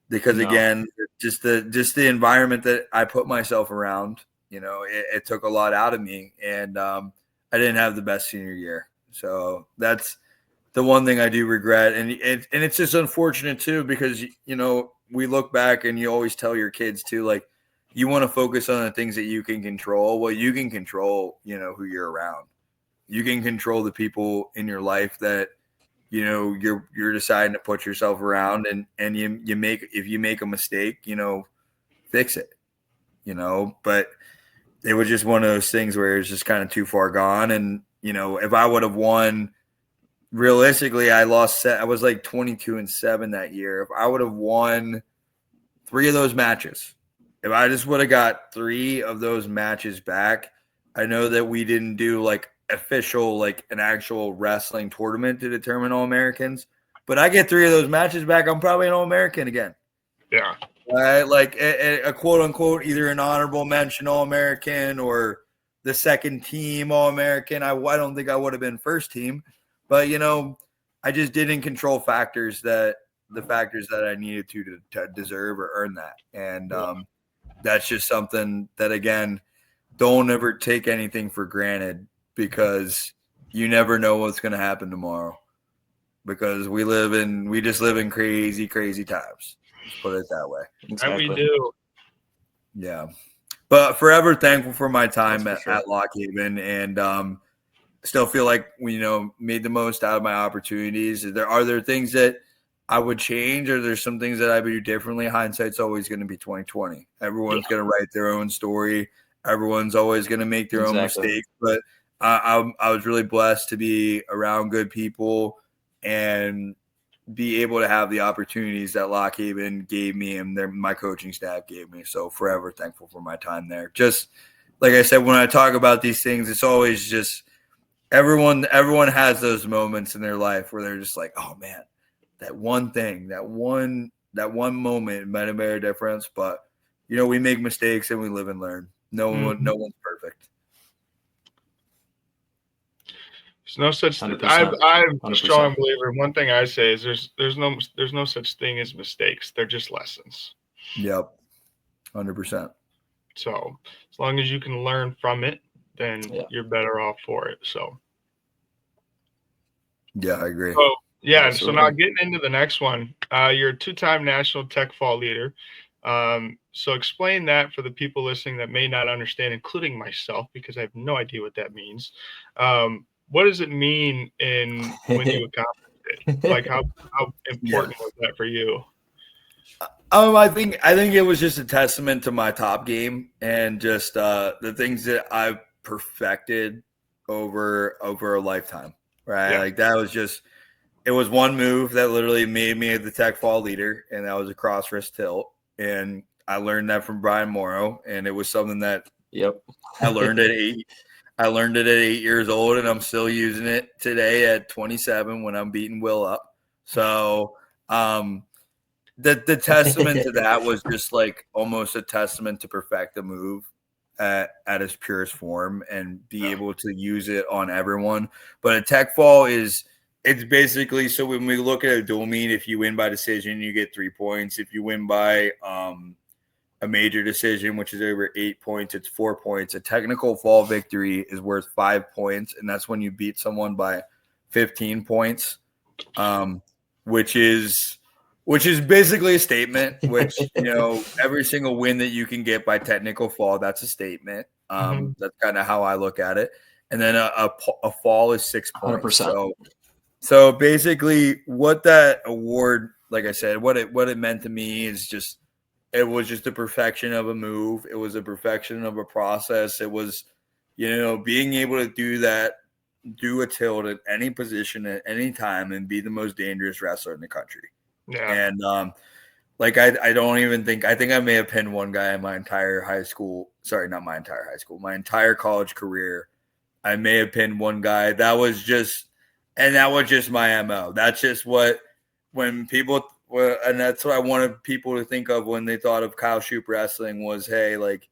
because again, just the environment that I put myself around, it took a lot out of me, and I didn't have the best senior year. So that's the one thing I do regret, and it's just unfortunate too because we look back and you always tell your kids too, like you want to focus on the things that you can control. Well, you can control, who you're around. You can control the people in your life that you're deciding to put yourself around, and you make, if you make a mistake, fix it. But it was just one of those things where it's just kind of too far gone. And if I would have won, realistically, I was like 22-7 that year. If I would have won 3 of those matches, if I just would have got 3 of those matches back, I know that we didn't do like official, like an actual wrestling tournament to determine All-Americans, but I get 3 of those matches back, I'm probably an All-American again. Yeah. Right? Like a quote unquote, either an honorable mention All-American or the second team All-American. I don't think I would have been first team, but I just didn't control the factors that I needed to deserve or earn that. And that's just something that, again, don't ever take anything for granted, because you never know what's going to happen tomorrow, because we just live in crazy, crazy times. Let's put it that way. Exactly. And we do. Yeah. But forever thankful for my time at Lock Haven, and still feel like we, made the most out of my opportunities. Are there things that I would change, or there's some things that I would do differently? Hindsight's always going to be 20/20. Everyone's going to write their own story. Everyone's always going to make their own mistakes. But I was really blessed to be around good people and be able to have the opportunities that Lock Haven gave me and my coaching staff gave me. So forever thankful for my time there. Just like I said, when I talk about these things, it's always just everyone has those moments in their life where they're just like, oh man, that one thing, that one moment might have made a difference. But we make mistakes and we live and learn. No one's perfect. There's no such thing. I'm a strong believer. One thing I say is there's no such thing as mistakes. They're just lessons. Yep. 100%. So as long as you can learn from it, then you're better off for it. So yeah, I agree. So so now getting into the next one, you're a 2-time national tech fall leader. So explain that for the people listening that may not understand, including myself, because I have no idea what that means. What does it mean when you accomplished it? Like how important was that for you? I think it was just a testament to my top game and just the things that I've perfected over a lifetime, right? Yeah. Like that was just, it was one move that literally made me the tech fall leader, and that was a cross wrist tilt. And I learned that from Brian Morrow, and it was something that I learned at 8. I learned it at 8 years old, and I'm still using it today at 27 when I'm beating Will up. So the testament to that was just like almost a testament to perfect the move at its purest form and be able to use it on everyone. But a tech fall it's basically, so when we look at a dual meet, if you win by decision, you get 3 points. If you win by a major decision, which is over 8 points, it's 4 points. A technical fall victory is worth 5 points, and that's when you beat someone by 15 points, which is basically a statement. Which every single win that you can get by technical fall, that's a statement. That's kind of how I look at it. And then a fall is 6 points. 100%. So basically, what that award, like I said, what it meant to me is just. It was just the perfection of a move. It was a perfection of a process. It was, being able to do that, do a tilt at any position at any time and be the most dangerous wrestler in the country. Yeah. And I don't even think, I think I may have pinned one guy in my entire high school. Sorry, not my entire high school, my entire college career. I may have pinned one guy. That was just my MO. That's just when people, and that's what I wanted people to think of when they thought of Kyle Shoop wrestling was, hey, like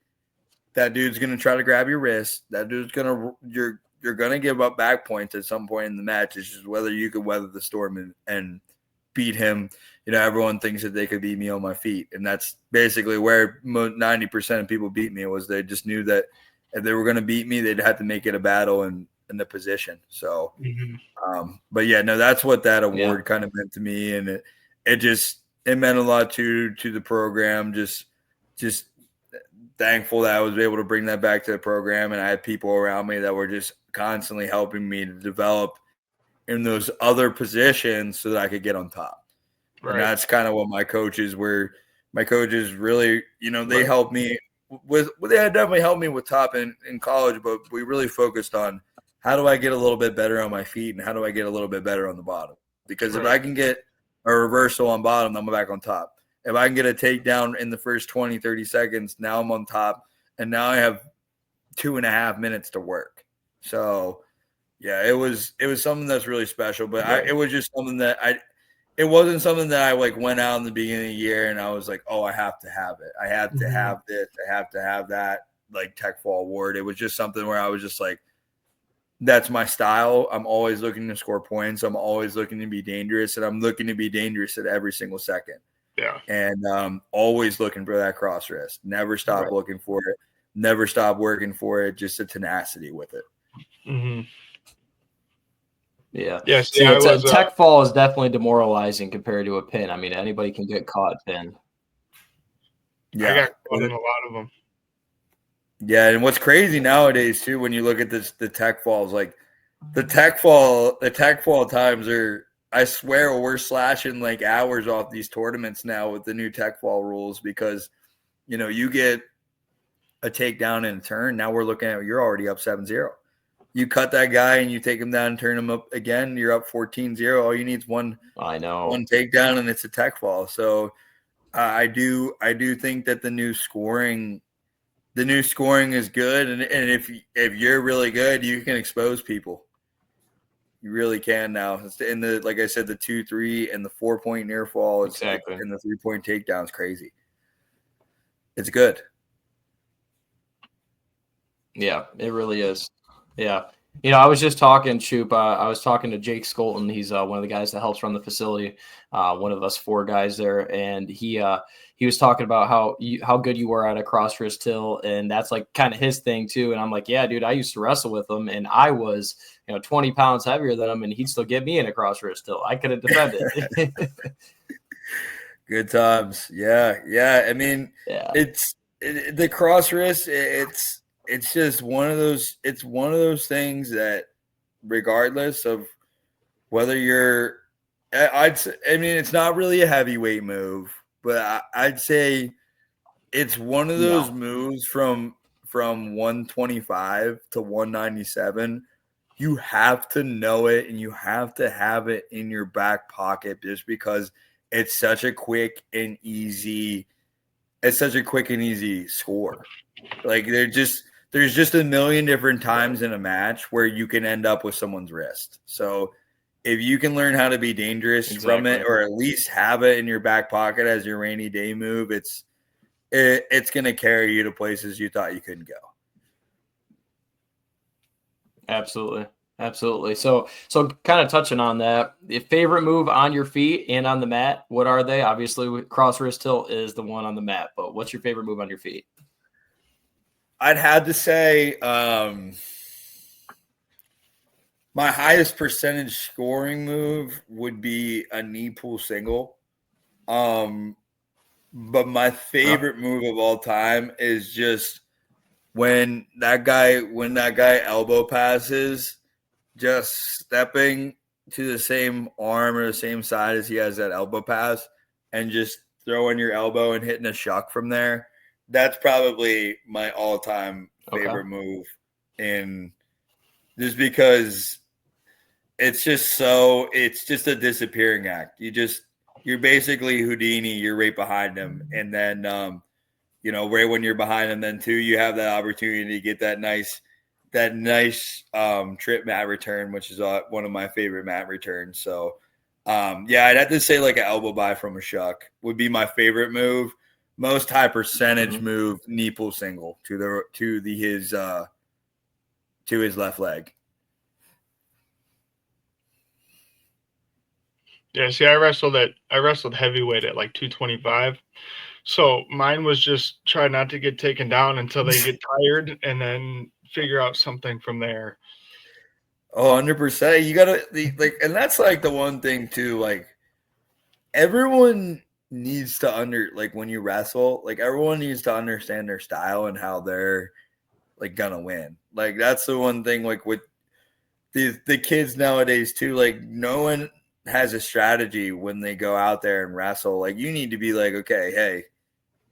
that dude's going to try to grab your wrist. That dude's going to, you're gonna give up back points at some point in the match. It's just whether you could weather the storm and beat him. Everyone thinks that they could beat me on my feet, and that's basically where 90% of people beat me. Was they just knew that if they were going to beat me, they'd have to make it a battle in the position. So, but yeah, no, that's what that award kind of meant to me, and it meant a lot to the program. Just thankful that I was able to bring that back to the program, and I had people around me that were just constantly helping me to develop in those other positions so that I could get on top. Right. And that's kind of what my coaches were. My coaches really, they helped me they had definitely helped me with top in college, but we really focused on how do I get a little bit better on my feet and how do I get a little bit better on the bottom? Because if I can get a reversal on bottom, I'm back on top. If I can get a takedown in the first 20, 30 seconds, now I'm on top, and now I have 2.5 minutes to work. So, yeah, it was something that's really special, but it was just something that it wasn't something that I went out in the beginning of the year and I was like, oh, I have to have it. I have to have this. I have to have that Tech Fall award. It was just something where I was just like, that's my style. I'm always looking to score points. I'm always looking to be dangerous, and I'm looking to be dangerous at every single second. Yeah. And always looking for that cross wrist. Never stop looking for it. Never stop working for it. Just a tenacity with it. Mm-hmm. Yeah. Yes. See, tech fall is definitely demoralizing compared to a pin. I mean, anybody can get caught pinned. Yeah. I got caught in a lot of them. Yeah, and what's crazy nowadays too, when you look at the tech falls, the tech fall times are, I swear, we're slashing hours off these tournaments now with the new tech fall rules, because you get a takedown and a turn. Now we're looking at, you're already up 7-0. You cut that guy and you take him down and turn him up again, you're up 14-0. All you need is one takedown and it's a tech fall. So I do think that the new scoring is good, and if you're really good, you can expose people. You really can now. In the, like I said, the 2-3 and the 4-point near fall and the 3-point takedown is crazy. It's good. Yeah, it really is. Yeah. I was just talking, Shoop. I was talking to Jake Skolton. He's one of the guys that helps run the facility, one of us 4 guys there. And he was talking about how good you were at a cross wrist till, and that's kind of his thing too. And I'm like, yeah, dude, I used to wrestle with him, and I was 20 pounds heavier than him, and he'd still get me in a cross wrist till. I couldn't defend it. Good times. Yeah. I mean, the cross wrist. It's just one of those. It's one of those things that, regardless of whether you're, I mean, it's not really a heavyweight move, but I'd say it's one of those moves from 125 to 197. You have to know it, and you have to have it in your back pocket, just because it's such a quick and easy. It's such a quick and easy score. There's just a million different times in a match where you can end up with someone's wrist. So if you can learn how to be dangerous from it, or at least have it in your back pocket as your rainy day move, it's going to carry you to places you thought you couldn't go. Absolutely. So kind of touching on that, the favorite move on your feet and on the mat, what are they? Obviously, cross wrist tilt is the one on the mat, but what's your favorite move on your feet? I'd have to say my highest percentage scoring move would be a knee pull single. But my favorite move of all time is just when that guy elbow passes, just stepping to the same arm or the same side as he has that elbow pass, and just throwing your elbow and hitting a shuck from there. That's probably my all-time favorite move, and just because it's just a disappearing act. You're basically Houdini. You're right behind him, and then right when you're behind him, then too, you have that opportunity to get that nice trip mat return, which is one of my favorite mat returns. So I'd have to say an elbow by from a shuck would be my favorite move. Most high percentage move, knee pull single to his left leg. Yeah, see, I wrestled heavyweight at like 225. So mine was just try not to get taken down until they get tired and then figure out something from there. Oh, 100%. You gotta and that's like the one thing too, like everyone needs to when you wrestle, like everyone needs to understand their style and how they're like gonna win. Like that's the one thing like with the kids nowadays too, like no one has a strategy when they go out there and wrestle. Like you need to be like, okay, hey,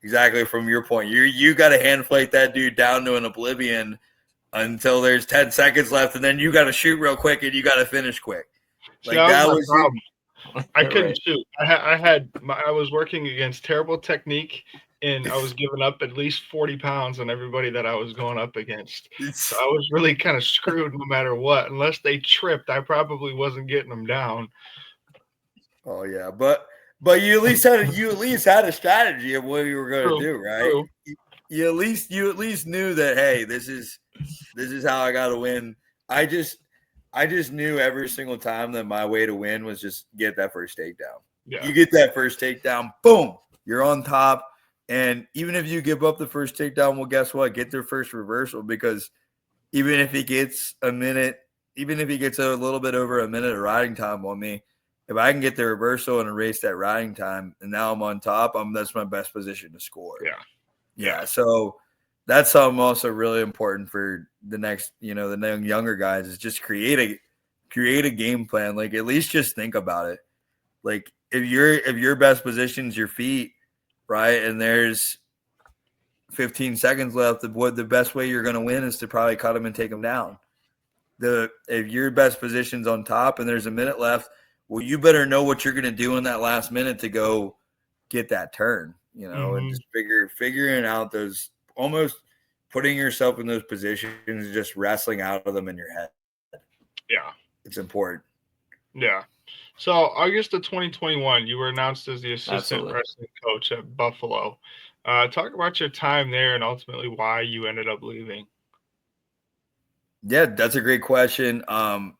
exactly from your point, you got to hand plate that dude down to an oblivion until there's 10 seconds left, and then you got to shoot real quick and you got to finish quick. See, that was my problem. I couldn't Right. shoot. I was working against terrible technique, and I was giving up at least 40 pounds on everybody that I was going up against. So I was really kind of screwed no matter what. Unless they tripped, I probably wasn't getting them down. Oh yeah, but you at least had a strategy of what you were going to do, right? True. You at least knew that, hey, this is how I got to win. I just knew every single time that my way to win was just get that first takedown. Yeah. You get that first takedown, boom, you're on top. And even if you give up the first takedown, well, guess what? Get their first reversal, because even if he gets a little bit over a minute of riding time on me, if I can get the reversal and erase that riding time, and now I'm on top, that's my best position to score. Yeah. So that's something also really important for the next, the younger guys, is just create a game plan. Like at least just think about it. Like if your best position's your feet, right, and there's 15 seconds left, the best way you're going to win is to probably cut them and take them down. If your best position's on top and there's a minute left, well, you better know what you're going to do in that last minute to go get that turn, and just figuring out those, almost putting yourself in those positions, just wrestling out of them in your head. Yeah. It's important. Yeah. So August of 2021, you were announced as the assistant wrestling coach at Buffalo. Talk about your time there and ultimately why you ended up leaving. Yeah, that's a great question.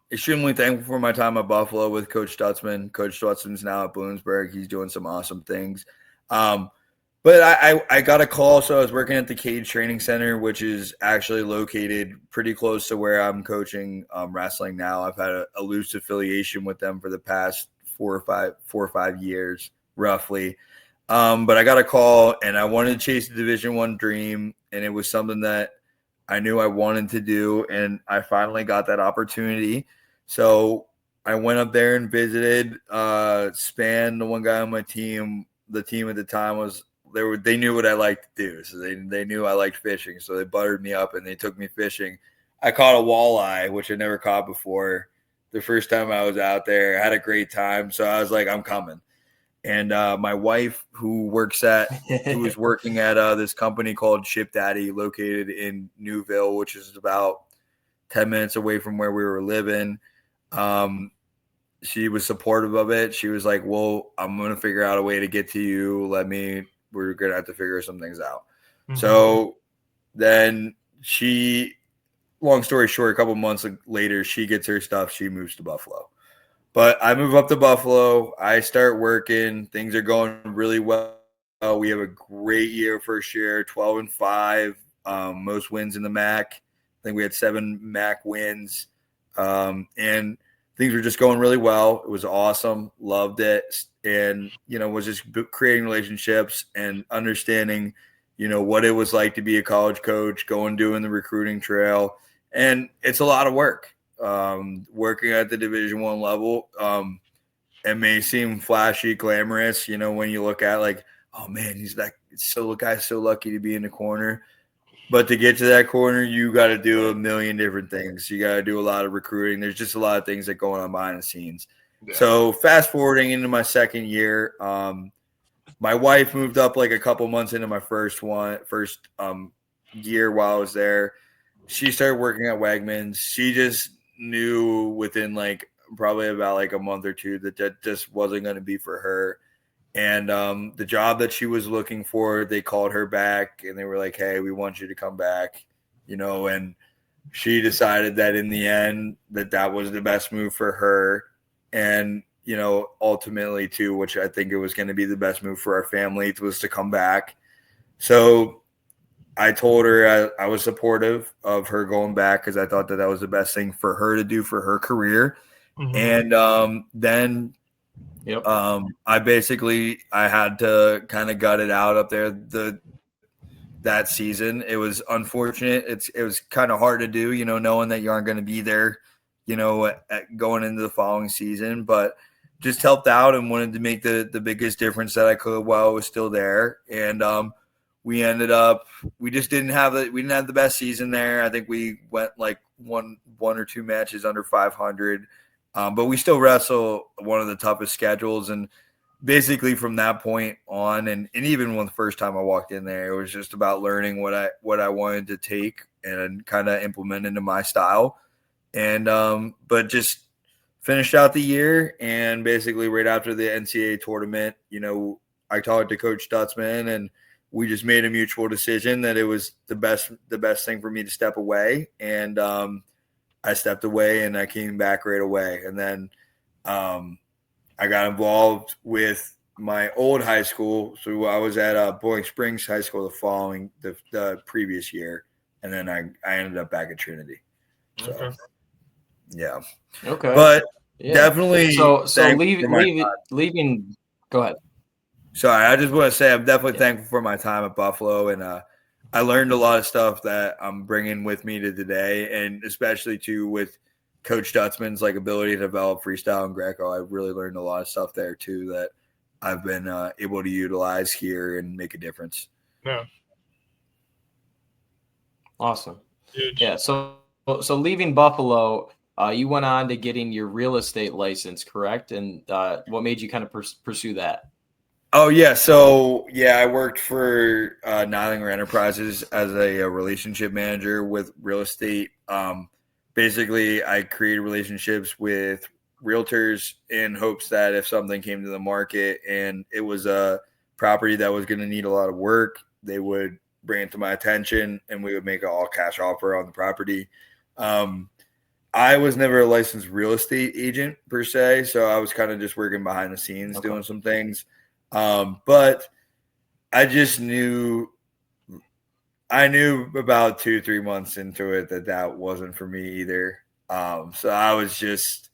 Extremely thankful for my time at Buffalo with Coach Stutzman. Coach Stutzman's now at Bloomsburg. He's doing some awesome things. But I got a call, so I was working at the Cage Training Center, which is actually located pretty close to where I'm coaching wrestling now. I've had a loose affiliation with them for the past 4 or 5 years, roughly. But I got a call, and I wanted to chase the Division I dream, and it was something that I knew I wanted to do, and I finally got that opportunity. So I went up there and visited Span, the one guy on my team. The team at the time was they knew what I liked to do, so they knew I liked fishing. So they buttered me up and they took me fishing. I caught a walleye, which I never caught before. The first time I was out there, I had a great time. So I was like, I'm coming. And my wife, who was working at this company called Ship Daddy, located in Newville, which is about 10 minutes away from where we were living. She was supportive of it. She was like, well, I'm going to figure out a way to get to you. We're going to have to figure some things out. Mm-hmm. So then long story short, a couple months later, she gets her stuff. She moves to Buffalo. But I move up to Buffalo. I start working. Things are going really well. We have a great year first year, 12-5, most wins in the MAC. I think we had 7 MAC wins. And things were just going really well. It was awesome. Loved it. And, was just creating relationships and understanding, what it was like to be a college coach, doing the recruiting trail. And it's a lot of work. Working at the Division I level, it may seem flashy, glamorous, when you look at like, oh man, guy's so lucky to be in the corner. But to get to that corner, you got to do a million different things. You got to do a lot of recruiting. There's just a lot of things that go on behind the scenes. Yeah. So fast forwarding into my second year, my wife moved up like a couple months into my first year while I was there. She started working at Wegmans. She just knew within like probably about like a month or two that just wasn't going to be for her. And the job that she was looking for, they called her back and they were like, hey, we want you to come back, and she decided that in the end that was the best move for her. And, ultimately too, which I think it was going to be the best move for our family, was to come back. So I told her I was supportive of her going back because I thought that was the best thing for her to do for her career. And then I had to kind of gut it out up there that season. It was unfortunate. It was kind of hard to do, knowing that you aren't going to be there, going into the following season, but just helped out and wanted to make the biggest difference that I could while I was still there. And we ended up, we didn't have the best season there. I think we went like one or two matches under 500, but we still wrestle one of the toughest schedules. And basically from that point on, and even when the first time I walked in there, it was just about learning what I wanted to take and kind of implement into my style. And but just finished out the year, and basically right after the NCAA tournament, I talked to Coach Stutzman, and we just made a mutual decision that it was the best thing for me to step away. And I stepped away, and I came back right away. And then I got involved with my old high school. So I was at Bowling Springs High School the previous year. And then I ended up back at Trinity. So, yeah. Okay. But definitely. So leaving. Go ahead. Sorry, I just want to say I'm definitely thankful for my time at Buffalo. And I learned a lot of stuff that I'm bringing with me to today. And especially too with Coach Stutzman's ability to develop freestyle and Greco. I've really learned a lot of stuff there too that I've been able to utilize here and make a difference. Yeah. Awesome. Huge. Yeah. So leaving Buffalo, you went on to getting your real estate license, correct? And what made you kind of pursue that? Oh, yeah. So, I worked for Nottingham Enterprises as a relationship manager with real estate. Basically, I created relationships with realtors in hopes that if something came to the market and it was a property that was going to need a lot of work, they would bring it to my attention and we would make an all-cash offer on the property. I was never a licensed real estate agent per se, so I was kind of just working behind the scenes doing some things. But I just knew about 2-3 months into it that wasn't for me either. So I was just,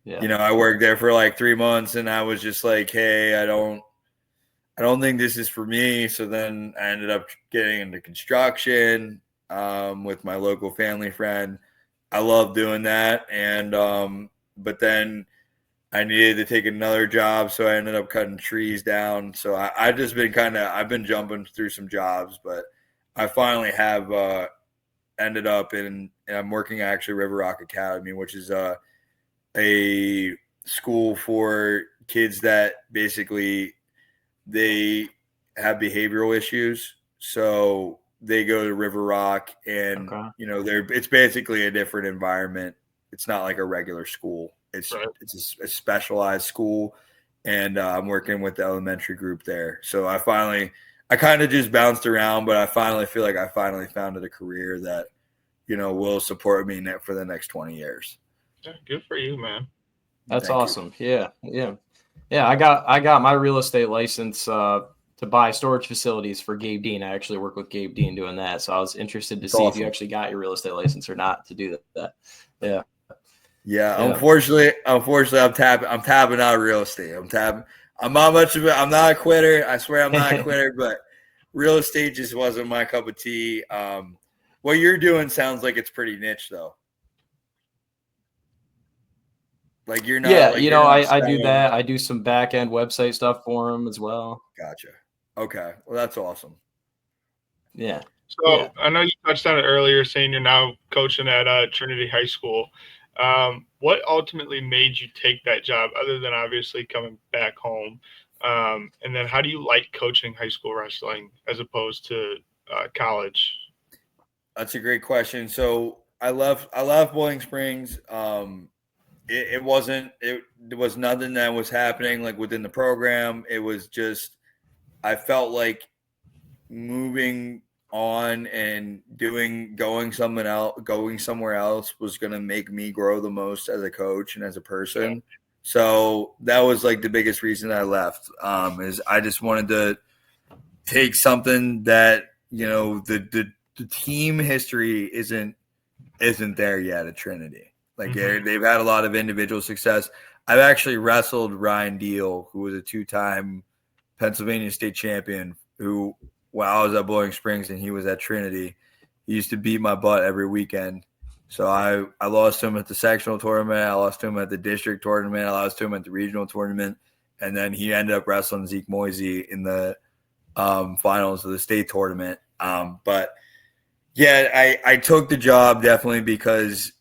I worked there for like 3 months and I was just like, hey, I don't think this is for me. So then I ended up getting into construction with my local family friend. I love doing that. And, but then I needed to take another job. So I ended up cutting trees down. So I've just been I've been jumping through some jobs, but I finally have ended up and I'm working at actually River Rock Academy, which is a school for kids that basically they have behavioral issues. So they go to River Rock and, it's basically a different environment. It's not like a regular school. It's a specialized school. And I'm working with the elementary group there. So I kind of just bounced around, but I finally feel like I finally found a career that, will support me for the next 20 years. Yeah, good for you, man. That's awesome. Yeah. I got my real estate license to buy storage facilities for Gabe Dean. I actually work with Gabe Dean doing that. So I was interested to see if you actually got your real estate license or not to do that. Yeah. Yeah. Unfortunately, I'm tapping out real estate. I'm not much of it. I'm not a quitter. I swear I'm not a quitter, but real estate just wasn't my cup of tea. What you're doing sounds like it's pretty niche though. Like you're not. Yeah, I do that. I do some back end website stuff for them as well. Gotcha. Okay. Well, that's awesome. Yeah. So I know you touched on it earlier, saying you're now coaching at Trinity High School. What ultimately made you take that job, other than obviously coming back home? And then how do you like coaching high school wrestling as opposed to college? That's a great question. So I left Bowling Springs. It was nothing that was happening like within the program. It was just, I felt like moving on and going somewhere else was going to make me grow the most as a coach and as a person. So that was like the biggest reason I left. Is I just wanted to take something that, you know, the team history isn't there yet at Trinity. Like they've had a lot of individual success. I've actually wrestled Ryan Deal, who was a 2-time Pennsylvania state champion, who while I was at Blowing Springs and he was at Trinity, he used to beat my butt every weekend. So I lost to him at the sectional tournament. I lost to him at the district tournament. I lost to him at the regional tournament. And then he ended up wrestling Zeke Moisey in the finals of the state tournament. But yeah, I took the job definitely because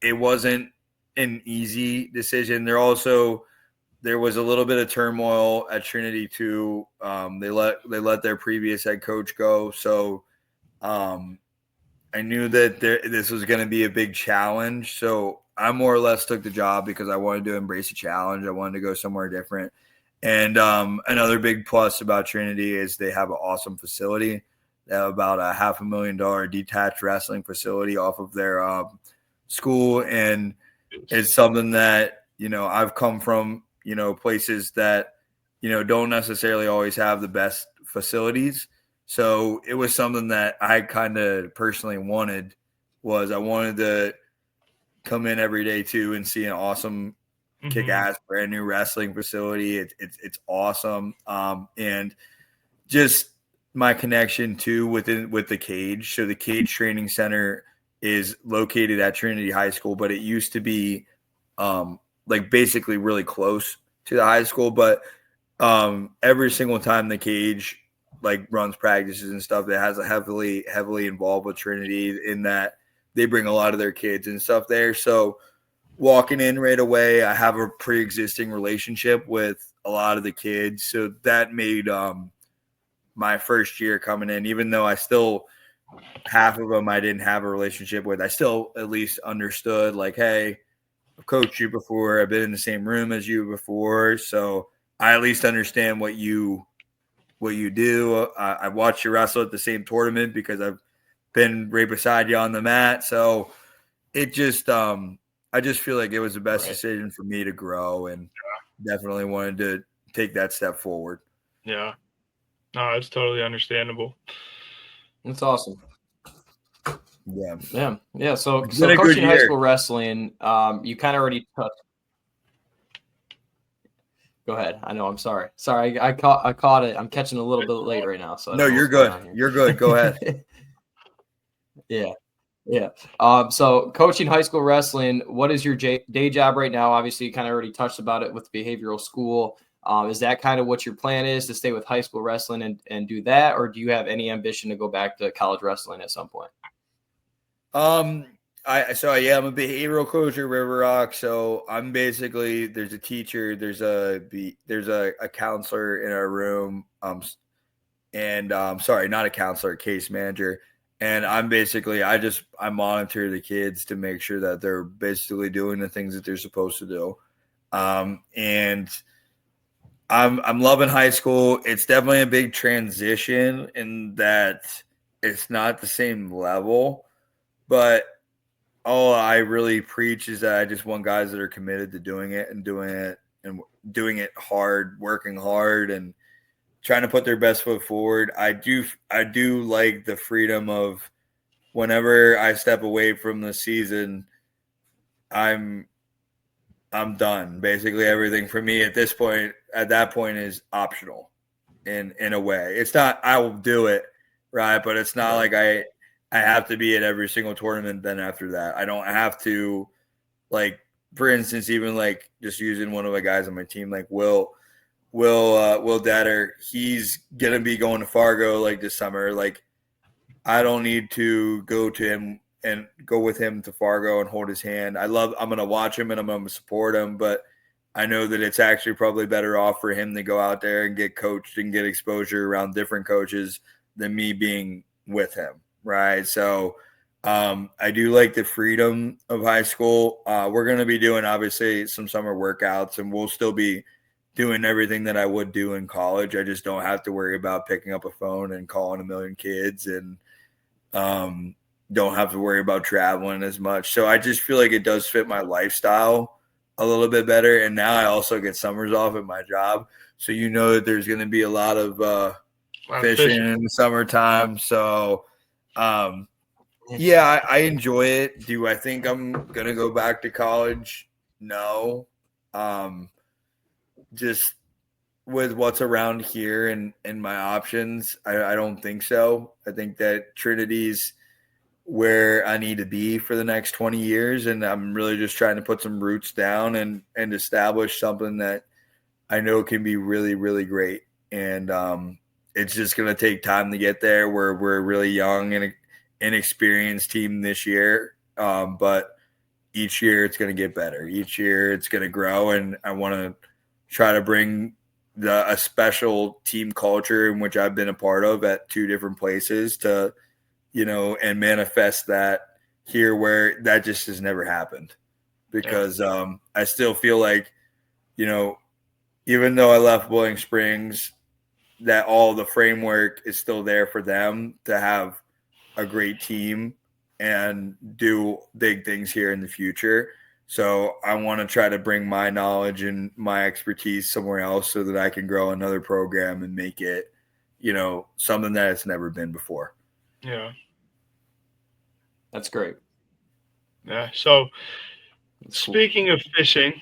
it wasn't an easy decision. There was a little bit of turmoil at Trinity too. They let their previous head coach go, so I knew that this was going to be a big challenge. So I more or less took the job because I wanted to embrace a challenge. I wanted to go somewhere different. And another big plus about Trinity is they have an awesome facility. They have about a $500,000 detached wrestling facility off of their school, and it's something that, you know, I've come from, you know, places that, you know, don't necessarily always have the best facilities. So it was something that I kind of personally wanted. I wanted to come in every day too and see an awesome kick-ass brand new wrestling facility. It's awesome. And just my connection too with the cage. So the Cage Training Center is located at Trinity High School, but it used to be like basically really close to the high school. But every single time the Cage like runs practices and stuff, that has a heavily involved with Trinity in that they bring a lot of their kids and stuff there. So walking in right away, I have a pre-existing relationship with a lot of the kids. So that made my first year coming in, even though I still half of them I didn't have a relationship with, I still at least understood like, hey, I've coached you before. I've been in the same room as you before. So I at least understand what you do. I watched you wrestle at the same tournament because I've been right beside you on the mat. So it just, I just feel like it was the best decision for me to grow, and definitely wanted to take that step forward. Yeah. No, it's totally understandable. That's awesome. Yeah. So coaching high school wrestling, you kind of already touched. Go ahead. I know. I'm sorry. I caught it. I'm catching a little bit late right now. So no, you're good. You're good. Go ahead. Yeah. So coaching high school wrestling, what is your day job right now? Obviously, you kind of already touched about it with behavioral school. Is that kind of what your plan is, to stay with high school wrestling and do that? Or do you have any ambition to go back to college wrestling at some point? I'm a behavioral coach at River Rock. So I'm basically, there's a teacher, there's a counselor in our room. Sorry, not a counselor, a case manager. And I'm basically, I monitor the kids to make sure that they're basically doing the things that they're supposed to do. And I'm loving high school. It's definitely a big transition in that it's not the same level, but all I really preach is that I just want guys that are committed to doing it hard, working hard, and trying to put their best foot forward. I do like the freedom of whenever I step away from the season, I'm done. Basically everything for me at that point is optional in a way. It's not, I will do it, right? But it's not like I have to be at every single tournament. Then after that, I don't have to, like, for instance, even like just using one of the guys on my team, like Will Datter, he's going to be going to Fargo like this summer. Like, I don't need to go to him and go with him to Fargo and hold his hand. I'm going to watch him and I'm going to support him, but I know that it's actually probably better off for him to go out there and get coached and get exposure around different coaches than me being with him. Right. So I do like the freedom of high school. We're going to be doing obviously some summer workouts, and we'll still be doing everything that I would do in college. I just don't have to worry about picking up a phone and calling a million kids, and don't have to worry about traveling as much. So I just feel like it does fit my lifestyle a little bit better. And now I also get summers off at my job. So you know that there's going to be a lot of fishing in the summertime. So, yeah, I enjoy it. Do I think I'm going to go back to college? No. Just with what's around here and my options, I don't think so. I think that Trinity's where I need to be for the next 20 years. And I'm really just trying to put some roots down and establish something that I know can be really, really great. And it's just going to take time to get there. We're a really young and inexperienced team this year. But each year it's going to get better. Each year it's going to grow. And I want to try to bring a special team culture in which I've been a part of at 2 different places to, and manifest that here where that just has never happened. Because I still feel like, even though I left Bowling Springs, that all the framework is still there for them to have a great team and do big things here in the future. So I want to try to bring my knowledge and my expertise somewhere else so that I can grow another program and make it, something that it's never been before. Yeah. That's great. Yeah. So speaking of fishing,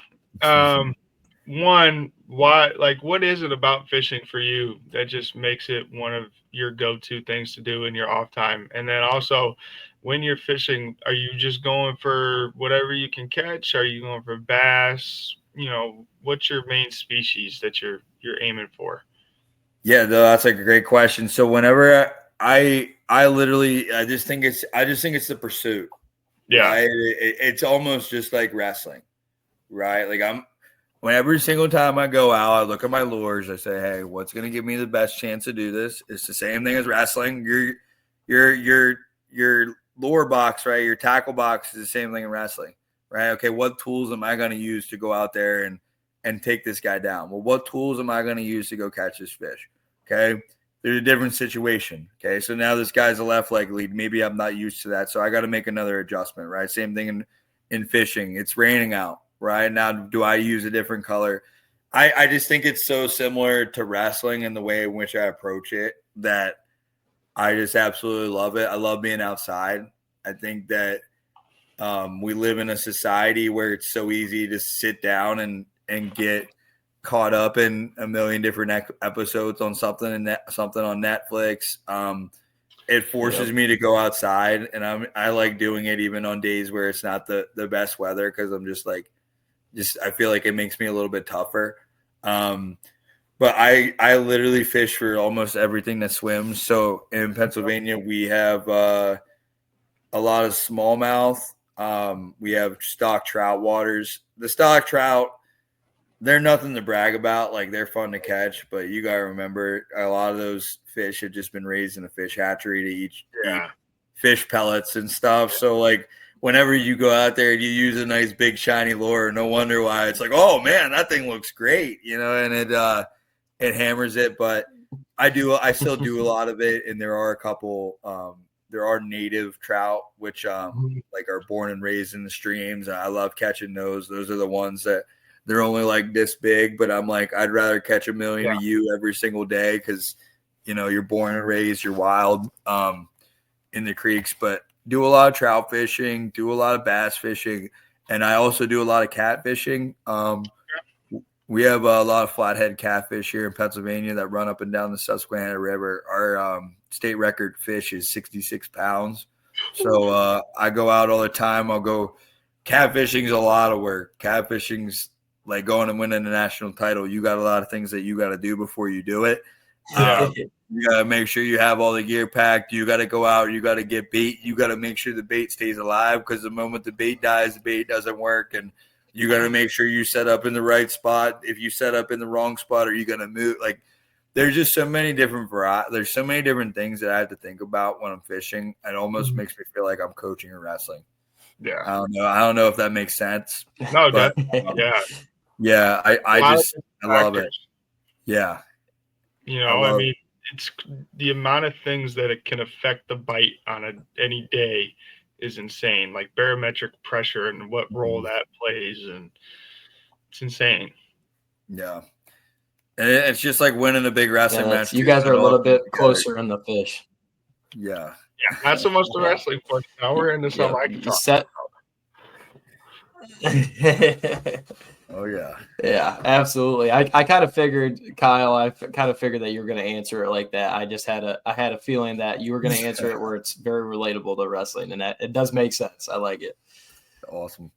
what is it about fishing for you that just makes it one of your go-to things to do in your off time? And then also, when you're fishing, are you just going for whatever you can catch? Are you going for bass? What's your main species that you're aiming for? Yeah, that's a great question. So whenever I just think it's the pursuit. Yeah. Right? It's almost just like wrestling, right? Like every single time I go out, I look at my lures. I say, "Hey, what's going to give me the best chance to do this?" It's the same thing as wrestling. Your lure box, right? Your tackle box is the same thing in wrestling, right? Okay, what tools am I going to use to go out there and take this guy down? Well, what tools am I going to use to go catch this fish? Okay, there's a different situation. Okay, so now this guy's a left leg lead. Maybe I'm not used to that, so I got to make another adjustment, right? Same thing in fishing. It's raining out. Right now, do I use a different color? I just think it's so similar to wrestling in the way in which I approach it that I just absolutely love it. I love being outside. I think that we live in a society where it's so easy to sit down and get caught up in a million different episodes on something on Netflix. It forces me to go outside, and I like doing it even on days where it's not the best weather because I'm just I feel like it makes me a little bit tougher. But I literally fish for almost everything that swims. So in Pennsylvania, we have a lot of smallmouth. We have stock trout waters. The stock trout, they're nothing to brag about. Like, they're fun to catch, but you got to remember a lot of those fish have just been raised in a fish hatchery to eat fish pellets and stuff. So like, whenever you go out there and you use a nice big shiny lure, no wonder why it's like, oh man, that thing looks great, and it hammers it. But I still do a lot of it, and there are a couple there are native trout which like are born and raised in the streams. I love catching those. Those are the ones that they're only like this big, but I'm like, I'd rather catch a million of you every single day because you're born and raised, you're wild in the creeks. But do a lot of trout fishing, do a lot of bass fishing, and I also do a lot of catfishing. We have a lot of flathead catfish here in Pennsylvania that run up and down the Susquehanna River. Our state record fish is 66 pounds. So I go out all the time. I'll go – catfishing is a lot of work. Catfishing's like going and winning a national title. You got a lot of things that you got to do before you do it. You got to make sure you have all the gear packed. You got to go out. You got to get bait. You got to make sure the bait stays alive because the moment the bait dies, the bait doesn't work. And you got to make sure you set up in the right spot. If you set up in the wrong spot, are you going to move? Like, there's just so many different there's so many different things that I have to think about when I'm fishing. It almost makes me feel like I'm coaching or wrestling. Yeah. I don't know if that makes sense. No, but, yeah, I love it. Yeah. It's the amount of things that it can affect the bite on any day is insane. Like barometric pressure and what role that plays. And It's insane. Yeah. And it's just like winning a big wrestling match. You guys are a little bit closer in the fish. Yeah. Yeah, not so much the wrestling portion. Now we're into something I can talk about. Oh yeah. Yeah, absolutely. I kind of figured, Kyle, I kind of figured that you were going to answer it like that. I had a feeling that you were going to answer it where it's very relatable to wrestling, and that it does make sense. I like it. Awesome.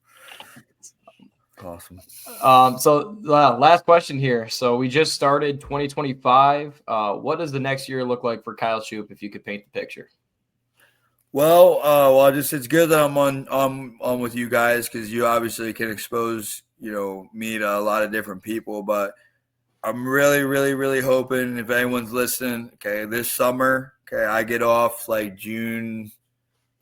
So last question here. So we just started 2025. What does the next year look like for Kyle Shoop if you could paint the picture? Well, it's good that I'm on with you guys, because you obviously can expose, me to a lot of different people. But I'm really, really, really hoping, if anyone's listening, okay, this summer, okay, I get off like June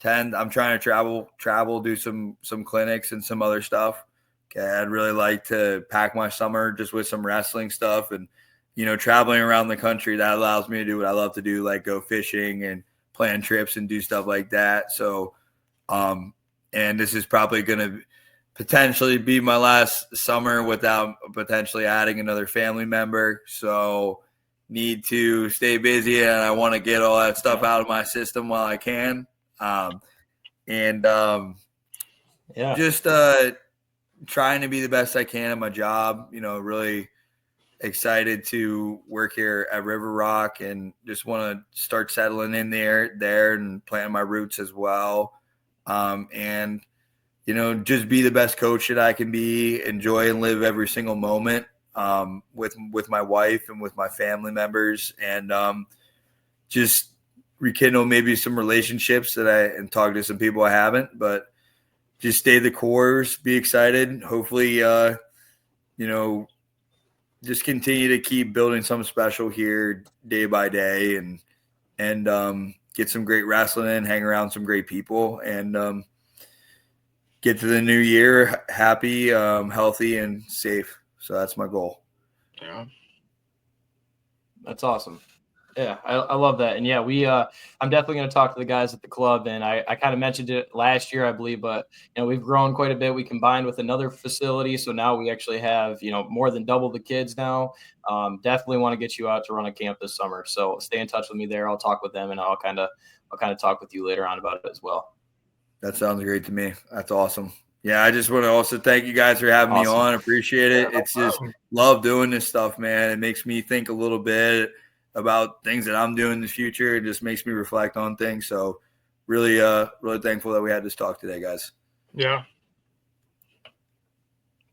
10th. I'm trying to travel, do some clinics and some other stuff. Okay, I'd really like to pack my summer just with some wrestling stuff, and traveling around the country. That allows me to do what I love to do, like go fishing and plan trips and do stuff like that. So, and this is probably going to potentially be my last summer without potentially adding another family member. So, need to stay busy, and I want to get all that stuff out of my system while I can. Just trying to be the best I can at my job. Really excited to work here at River Rock, and just want to start settling in there and planting my roots as well. And just be the best coach that I can be, enjoy and live every single moment with my wife and with my family members, and just rekindle maybe some relationships and talk to some people I haven't, but just stay the course, be excited. Hopefully, just continue to keep building something special here day by day, and get some great wrestling in, hang around some great people, and get to the new year happy, healthy, and safe. So that's my goal. Yeah. That's awesome. Yeah, I love that. And yeah, I'm definitely going to talk to the guys at the club. And I kind of mentioned it last year, I believe, but we've grown quite a bit. We combined with another facility, so now we actually have more than double the kids now. Definitely want to get you out to run a camp this summer. So stay in touch with me there. I'll talk with them, and I'll kind of talk with you later on about it as well. That sounds great to me. That's awesome. Yeah, I just want to also thank you guys for having me on. Appreciate it. It's just love doing this stuff, man. It makes me think a little bit about things that I'm doing in the future. It just makes me reflect on things. So really, really thankful that we had this talk today, guys. Yeah.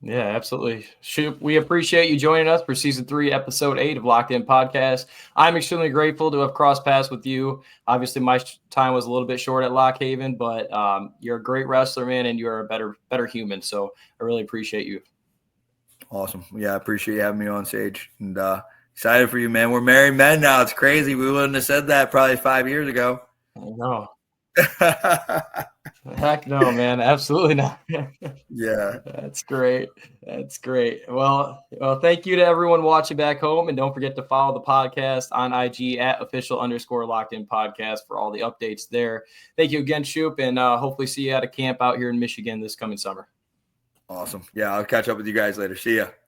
Yeah, absolutely. Shoop, we appreciate you joining us for season 3, episode 8 of Locked In Podcast. I'm extremely grateful to have crossed paths with you. Obviously, my time was a little bit short at Lock Haven, but you're a great wrestler, man, and you're a better human. So I really appreciate you. Awesome. Yeah, I appreciate you having me on stage, and excited for you, man. We're married men now. It's crazy. We wouldn't have said that probably 5 years ago. I know. Heck no, man. Absolutely not. Yeah. That's great. That's great. Well, thank you to everyone watching back home. And don't forget to follow the podcast on IG at @official_locked-in podcast for all the updates there. Thank you again, Shoop, and hopefully see you at a camp out here in Michigan this coming summer. Awesome. Yeah, I'll catch up with you guys later. See ya.